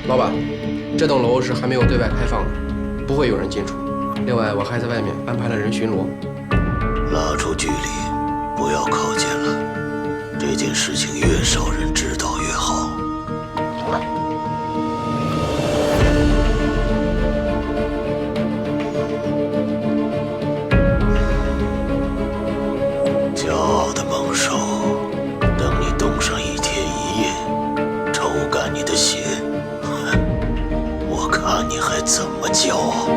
老板，这栋楼是还没有对外开放的，不会有人进出。另外，我还在外面安排了人巡逻。拉出距离，不要靠近了。这件事情越少人知道越好。骄傲的猛兽，等你冻上1天1夜，抽干你的血。我看你还怎么骄傲！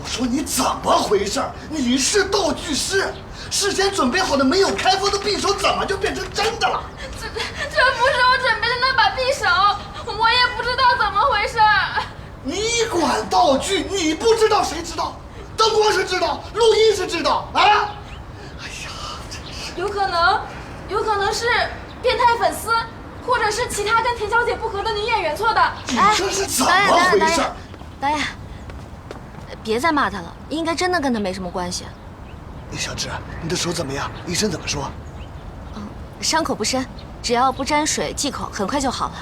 我说你怎么回事？你是道具师，事先准备好的没有开封的匕首，怎么就变成真的了？这不是我准备的那把匕首，我也不知道怎么回事。你管道具，你不知道谁知道？灯光是知道，录音是知道啊！哎呀，真是有可能是变态粉丝，或者是其他跟田小姐不和的女演员做的。你这是怎么回事？导演，别再骂他了，应该真的跟他没什么关系。小芝，你的手怎么样？医生怎么说？伤口不深，只要不沾水忌口，很快就好了。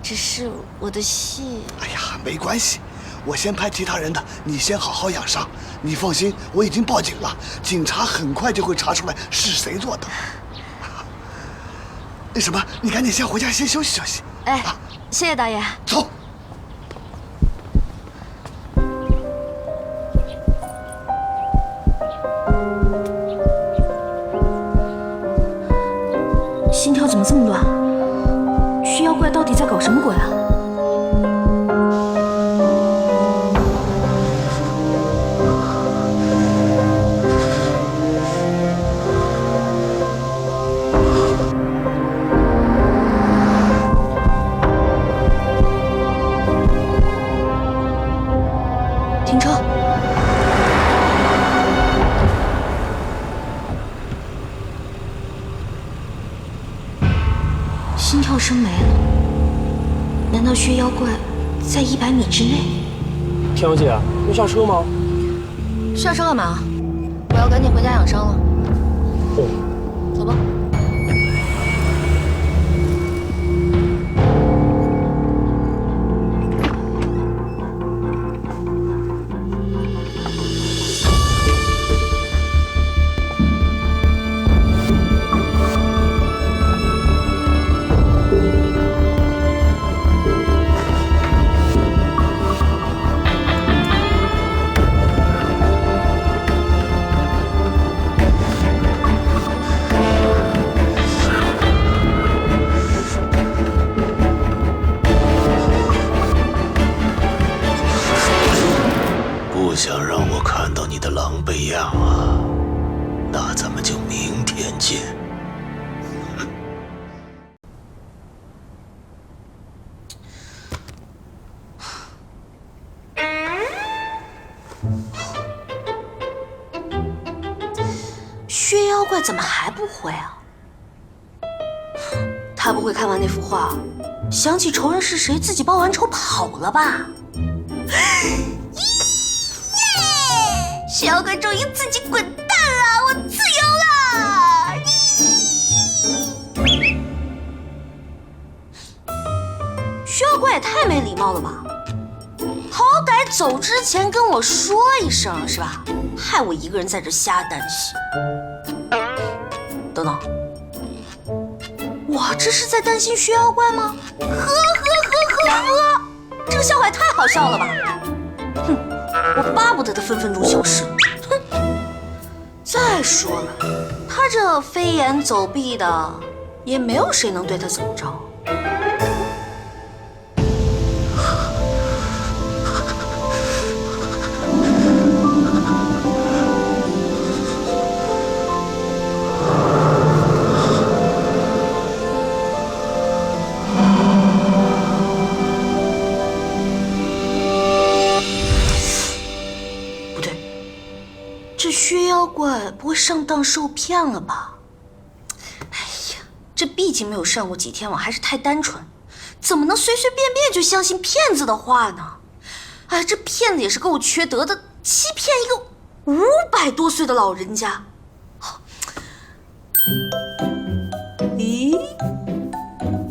只是我的戏……哎呀，没关系，我先拍其他人的，你先好好养伤。你放心，我已经报警了，警察很快就会查出来是谁做的。那什么，你赶紧先回家先休息休息。哎，谢谢导演。走。心跳怎么这么乱？虚妖怪到底在搞什么鬼啊？停车。心跳声没了，难道薛妖怪在100米之内？田小姐，能下车吗？下车干嘛？我要赶紧回家养伤了。哦，走吧。不想让我看到你的狼狈样啊，那咱们就明天见。薛妖怪怎么还不回啊？他不会看完那幅画，想起仇人是谁，自己报完仇跑了吧？薛妖怪终于自己滚蛋了，我自由了！薛妖怪也太没礼貌了吧！好歹走之前跟我说一声是吧？害我一个人在这瞎担心。等等，我这是在担心薛妖怪吗？呵，这个笑话也太好笑了吧！哼，我巴不得他分分钟消失。哼，再说了，他这飞檐走壁的，也没有谁能对他怎么着。薛妖怪不会上当受骗了吧？哎呀，这毕竟没有上过几天网，还是太单纯，怎么能随随便便就相信骗子的话呢？哎，这骗子也是够缺德的，欺骗一个500多岁的老人家。咦，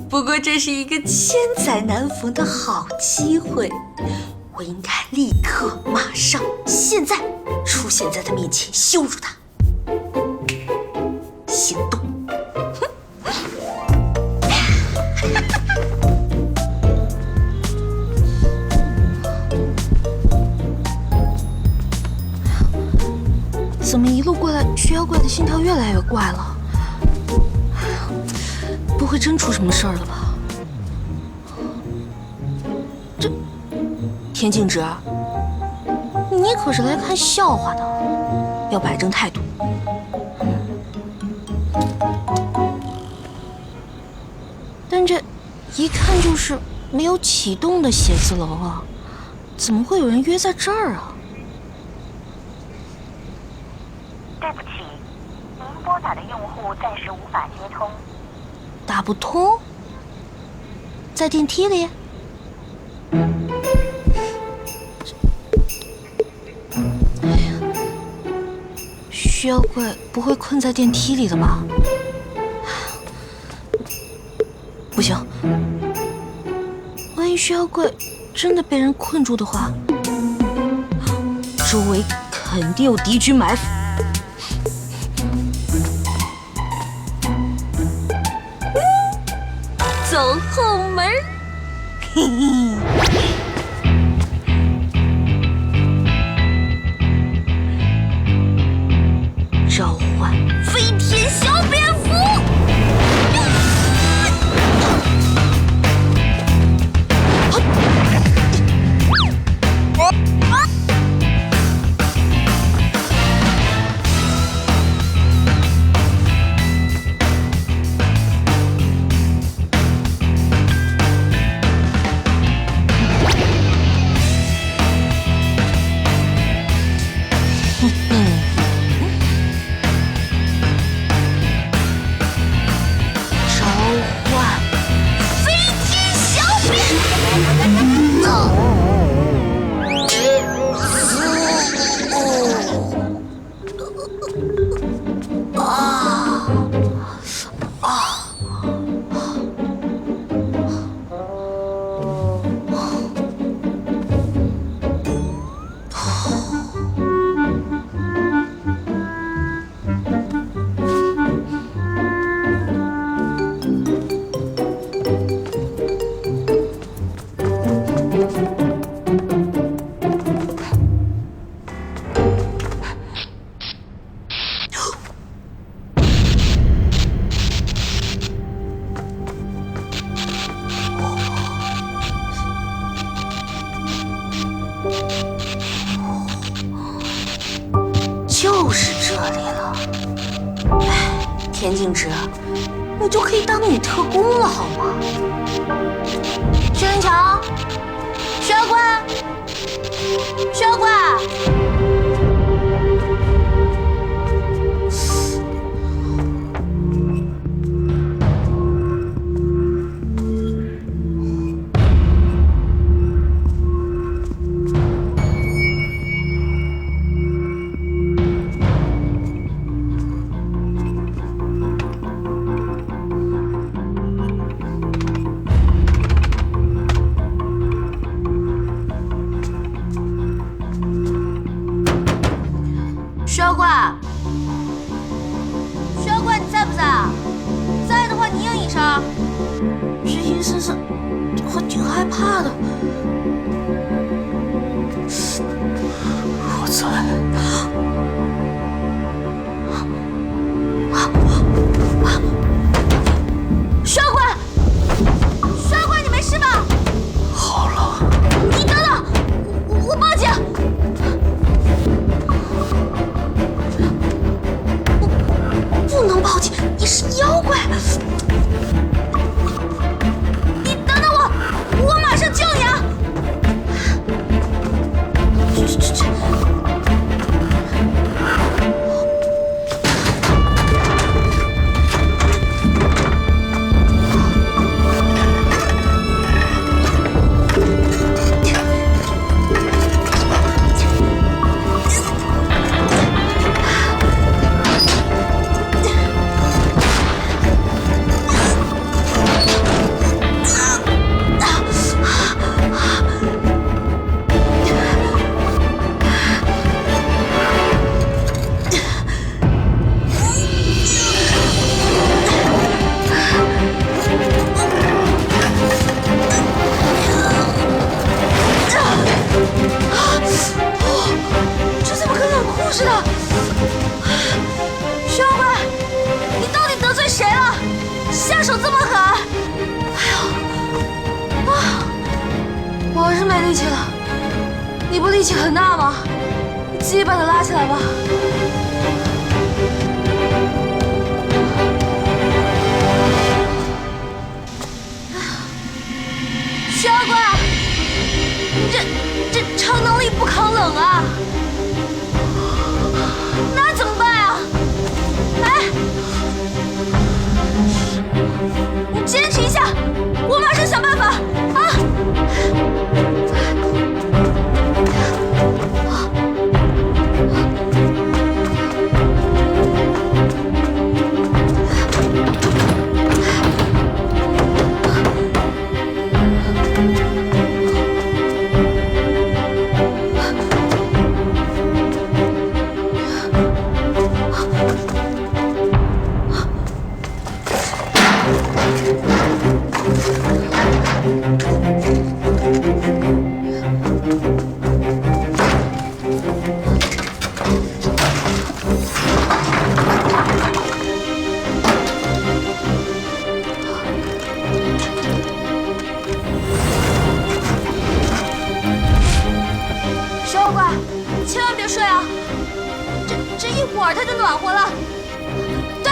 不过这是一个千载难逢的好机会，我应该立刻、马上、现在出现在他面前，羞辱他。行动！怎么一路过来，薛妖怪的心跳越来越怪了？不会真出什么事儿了吧？这田静之，你可是来看笑话的，要摆正态度。但这一看就是没有启动的写字楼啊，怎么会有人约在这儿啊？对不起，您拨打的用户暂时无法接通。打不通？在电梯里？哎呀，薛妖怪不会困在电梯里了吧？不行，万一薛妖怪真的被人困住的话，周围肯定有敌军埋伏。走后门，嘿嘿。召唤飞天小蝙蝠！就是这里了。哎，田径之，你就可以当女特工了好吗？薛灵桥，薛妖怪，薛妖怪。薛妖怪，薛妖怪，你在不在啊？在的话，你应一声。这阴森森，我挺害怕的。我在。薛妖怪，薛妖怪，你没事吧？好了。你等等，我报警。不能报警，你是妖怪。你等等我，我马上救你啊！这怎么跟冷酷似的？薛妖怪，你到底得罪谁了？下手这么狠！哎呦，啊，我是没力气了。你不力气很大吗？你自己把他拉起来吧。薛妖怪，这超能力不抗冷啊！那怎么办啊？哎，你坚持一下，我马上想办法啊！薛妖怪，千万别睡啊！这一会儿它就暖和了。对，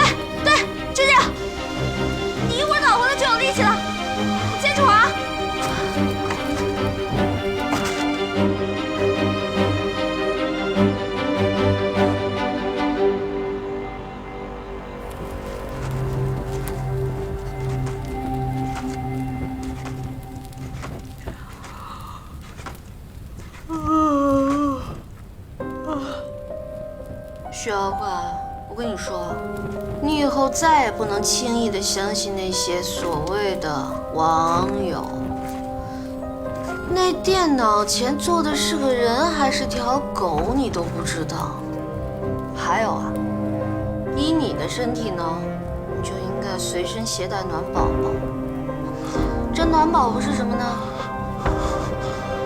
就这样。你一会儿暖和了就有力气了。坚持会儿啊！薛妖怪，我跟你说，你以后再也不能轻易的相信那些所谓的网友。那电脑前坐的是个人还是条狗，你都不知道。还有啊，以你的身体呢，就应该随身携带暖宝宝。这暖宝宝是什么呢？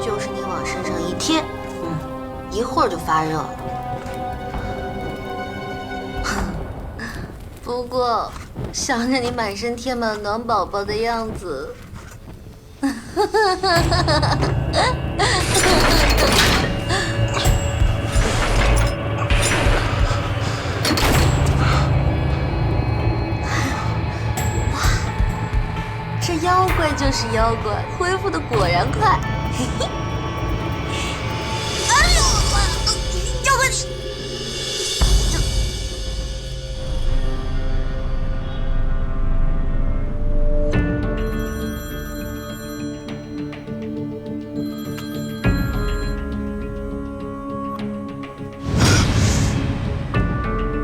就是你往身上一贴，一会儿就发热了。不过，想着你满身贴满暖宝宝的样子，就是妖怪，恢复的果然快。嘿嘿。哎呦，妖怪你！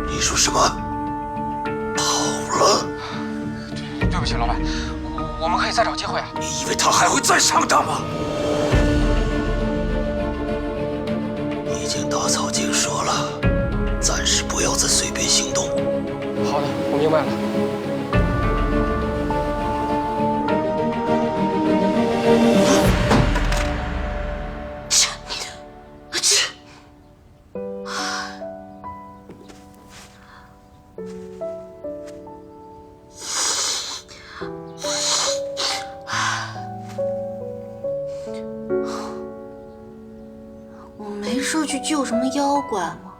你说什么？跑了？对不起，老板，我们可以再找机会啊。你以为他还会再上当吗？已经打草惊蛇了，暂时不要再随便行动。好的，我明白了。去救什么妖怪吗？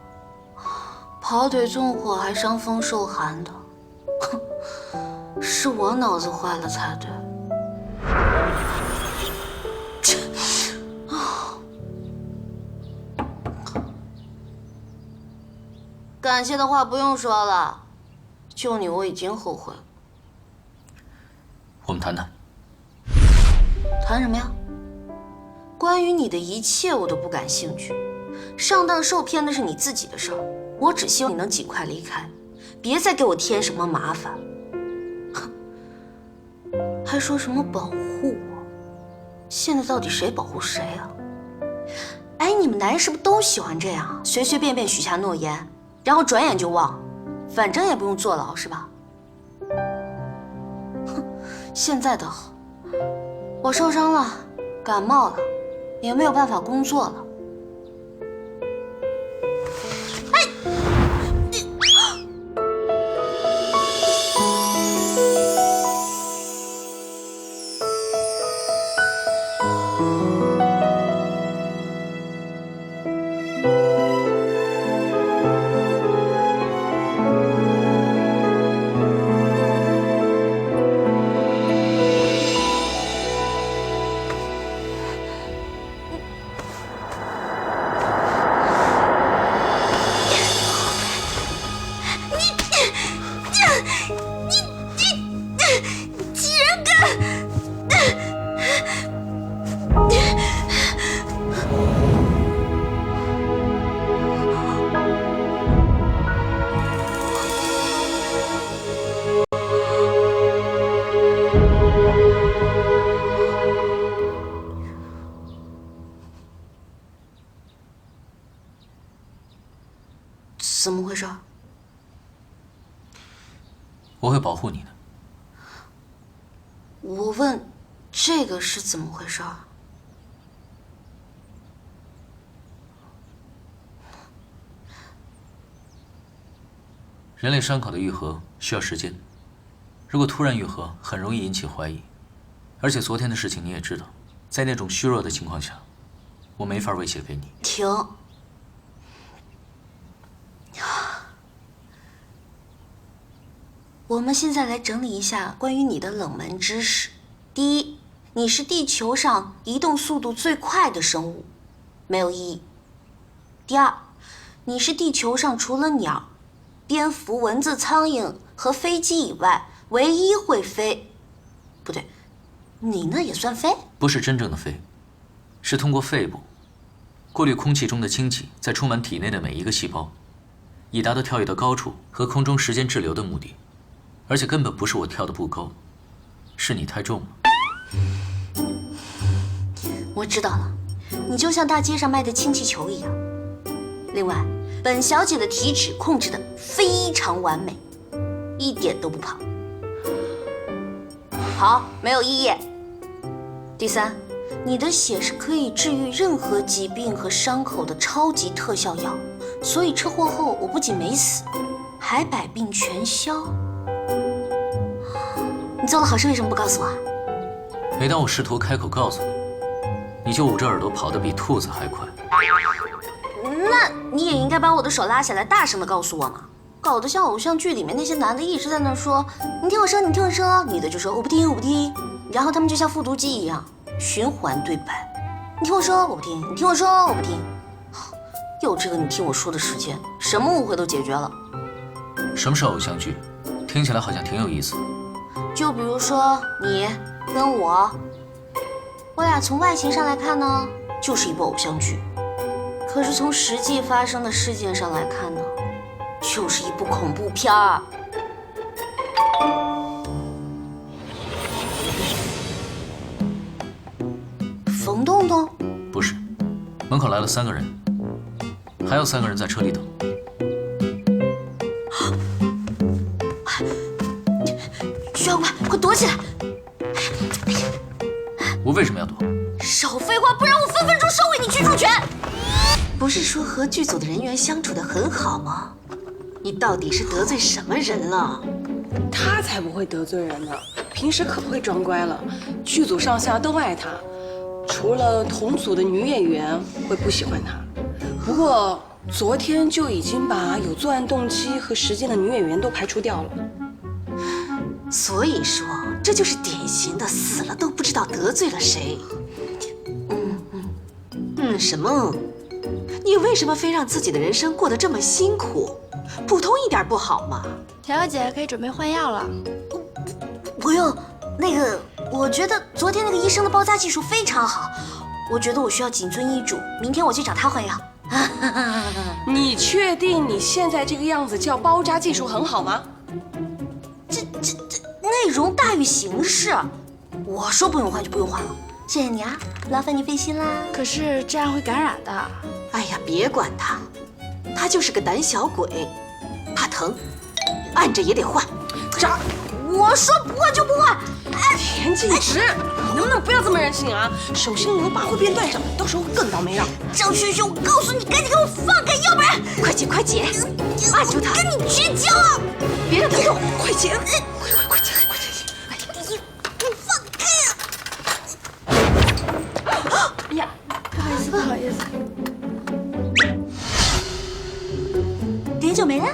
跑腿纵火还伤风受寒的，哼，是我脑子坏了才对。感谢的话不用说了，救你我已经后悔了。我们谈谈。谈什么呀？关于你的一切我都不感兴趣。上当受骗那是你自己的事儿，我只希望你能尽快离开，别再给我添什么麻烦。哼，还说什么保护我，现在到底谁保护谁啊？哎，你们男人是不是都喜欢这样啊？随随便便许下诺言，然后转眼就忘，反正也不用坐牢，是吧？哼，现在倒好，我受伤了，感冒了，也没有办法工作了。怎么回事？我会保护你的。我问，这个是怎么回事？人类伤口的愈合需要时间，如果突然愈合，很容易引起怀疑。而且昨天的事情你也知道，在那种虚弱的情况下，我没法威胁给你。停！我们现在来整理一下关于你的冷门知识。第一，你是地球上移动速度最快的生物，没有意义。第二，你是地球上除了鸟、蝙蝠、蚊子、苍蝇和飞机以外唯一会飞。不对，你那也算飞？不是真正的飞，是通过肺部过滤空气中的氢气，再充满体内的每一个细胞，以达到跳跃的高处和空中时间滞留的目的。而且根本不是我跳得不高，是你太重了。我知道了，你就像大街上卖的氢气球一样。另外，本小姐的体脂控制得非常完美，一点都不胖。好，没有异议。第三，你的血是可以治愈任何疾病和伤口的超级特效药，所以车祸后我不仅没死，还百病全消。你做了好事为什么不告诉我啊？每当我试图开口告诉你，你就捂着耳朵跑得比兔子还快。那你也应该把我的手拉下来，大声地告诉我嘛，搞得像偶像剧里面那些男的一直在那说“你听我说，你听我说”，女的就说“我不听，我不听”。然后他们就像复读机一样循环对白。你听我说，我不听；你听我说，我不听。有这个你听我说的时间，什么误会都解决了。什么是偶像剧？听起来好像挺有意思。就比如说你跟我俩从外形上来看呢，就是一部偶像剧；可是从实际发生的事件上来看呢，就是一部恐怖片儿。冯洞洞？不是，门口来了3个人，还有3个人在车里等。徐小怪，快躲起来！我为什么要躲？少废话，不然我分分钟收回你居住权！不是说和剧组的人员相处得很好吗？你到底是得罪什么人了？他才不会得罪人呢，平时可会装乖了，剧组上下都爱他，除了同组的女演员会不喜欢他。不过昨天就已经把有作案动机和时间的女演员都排除掉了。所以说，这就是典型的死了都不知道得罪了谁。什么？你为什么非让自己的人生过得这么辛苦？普通一点不好吗？小姐可以准备换药了。不用，那个，我觉得昨天那个医生的包扎技术非常好，我觉得我需要谨遵医嘱，明天我去找他换药。你确定你现在这个样子叫包扎技术很好吗？这内容大于形式，我说不用换就不用换了。谢谢你啊，劳烦你费心啦。可是这样会感染的。哎呀，别管他，他就是个胆小鬼，怕疼，按着也得换。我说不换就不换。田径直，你能不能不要这么任性啊？手心留疤会变断掌，到时候更倒霉了。张轩轩，我告诉你，赶紧给我放开，要不然……快姐，快姐，按住他，跟你绝交啊！别让他动，快姐，快姐，快姐！你放开呀！哎呀，不好意思，不好意思。碘酒没了？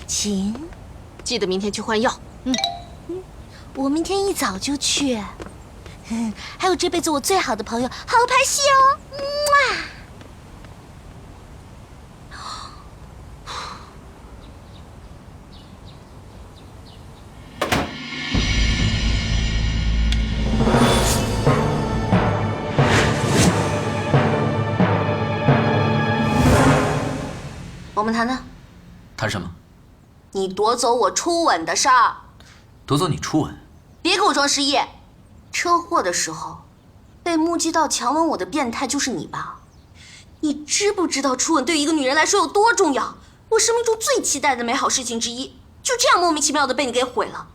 请，记得明天去换药。我明天一早就去。还有这辈子我最好的朋友，好好拍戏哦。我们谈谈。谈什么？你夺走我初吻的事儿。夺走你初吻？别给我装失忆。车祸的时候，被目击到强吻我的变态就是你吧？你知不知道初吻对一个女人来说有多重要？我生命中最期待的美好事情之一，就这样莫名其妙的被你给毁了。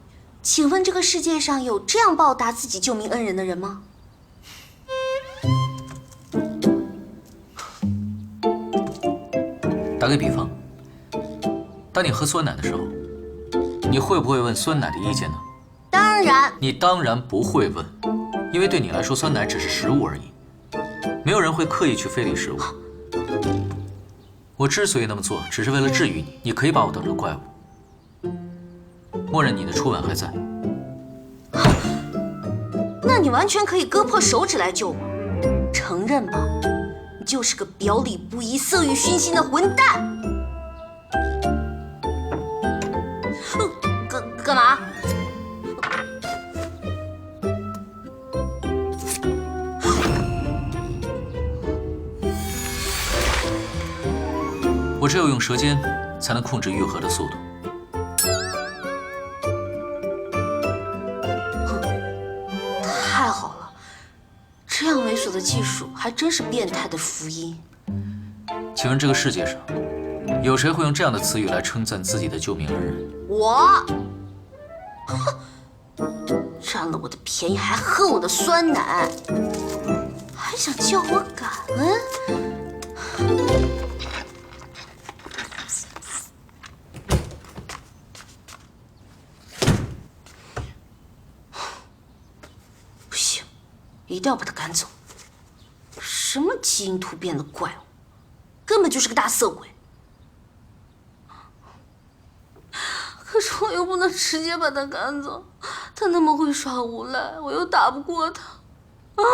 请问这个世界上有这样报答自己救命恩人的人吗？打个比方，当你喝酸奶的时候，你会不会问酸奶的意见呢？当然。你当然不会问，因为对你来说，酸奶只是食物而已，没有人会刻意去非礼食物。我之所以那么做，只是为了治愈你。你可以把我当成怪物，默认你的初吻还在。那你完全可以割破手指来救我，承认吧，你就是个表里不一、色欲熏心的混蛋。干嘛？我只有用舌尖才能控制愈合的速度。太好了，这样猥琐的技术还真是变态的福音。请问这个世界上，有谁会用这样的词语来称赞自己的救命恩人？我，占了我的便宜还喝我的酸奶，还想叫我感恩？不行，一定要把他赶走。什么基因突变的怪物，根本就是个大色鬼。可是我又不能直接把他赶走，他那么会耍无赖，我又打不过他。啊！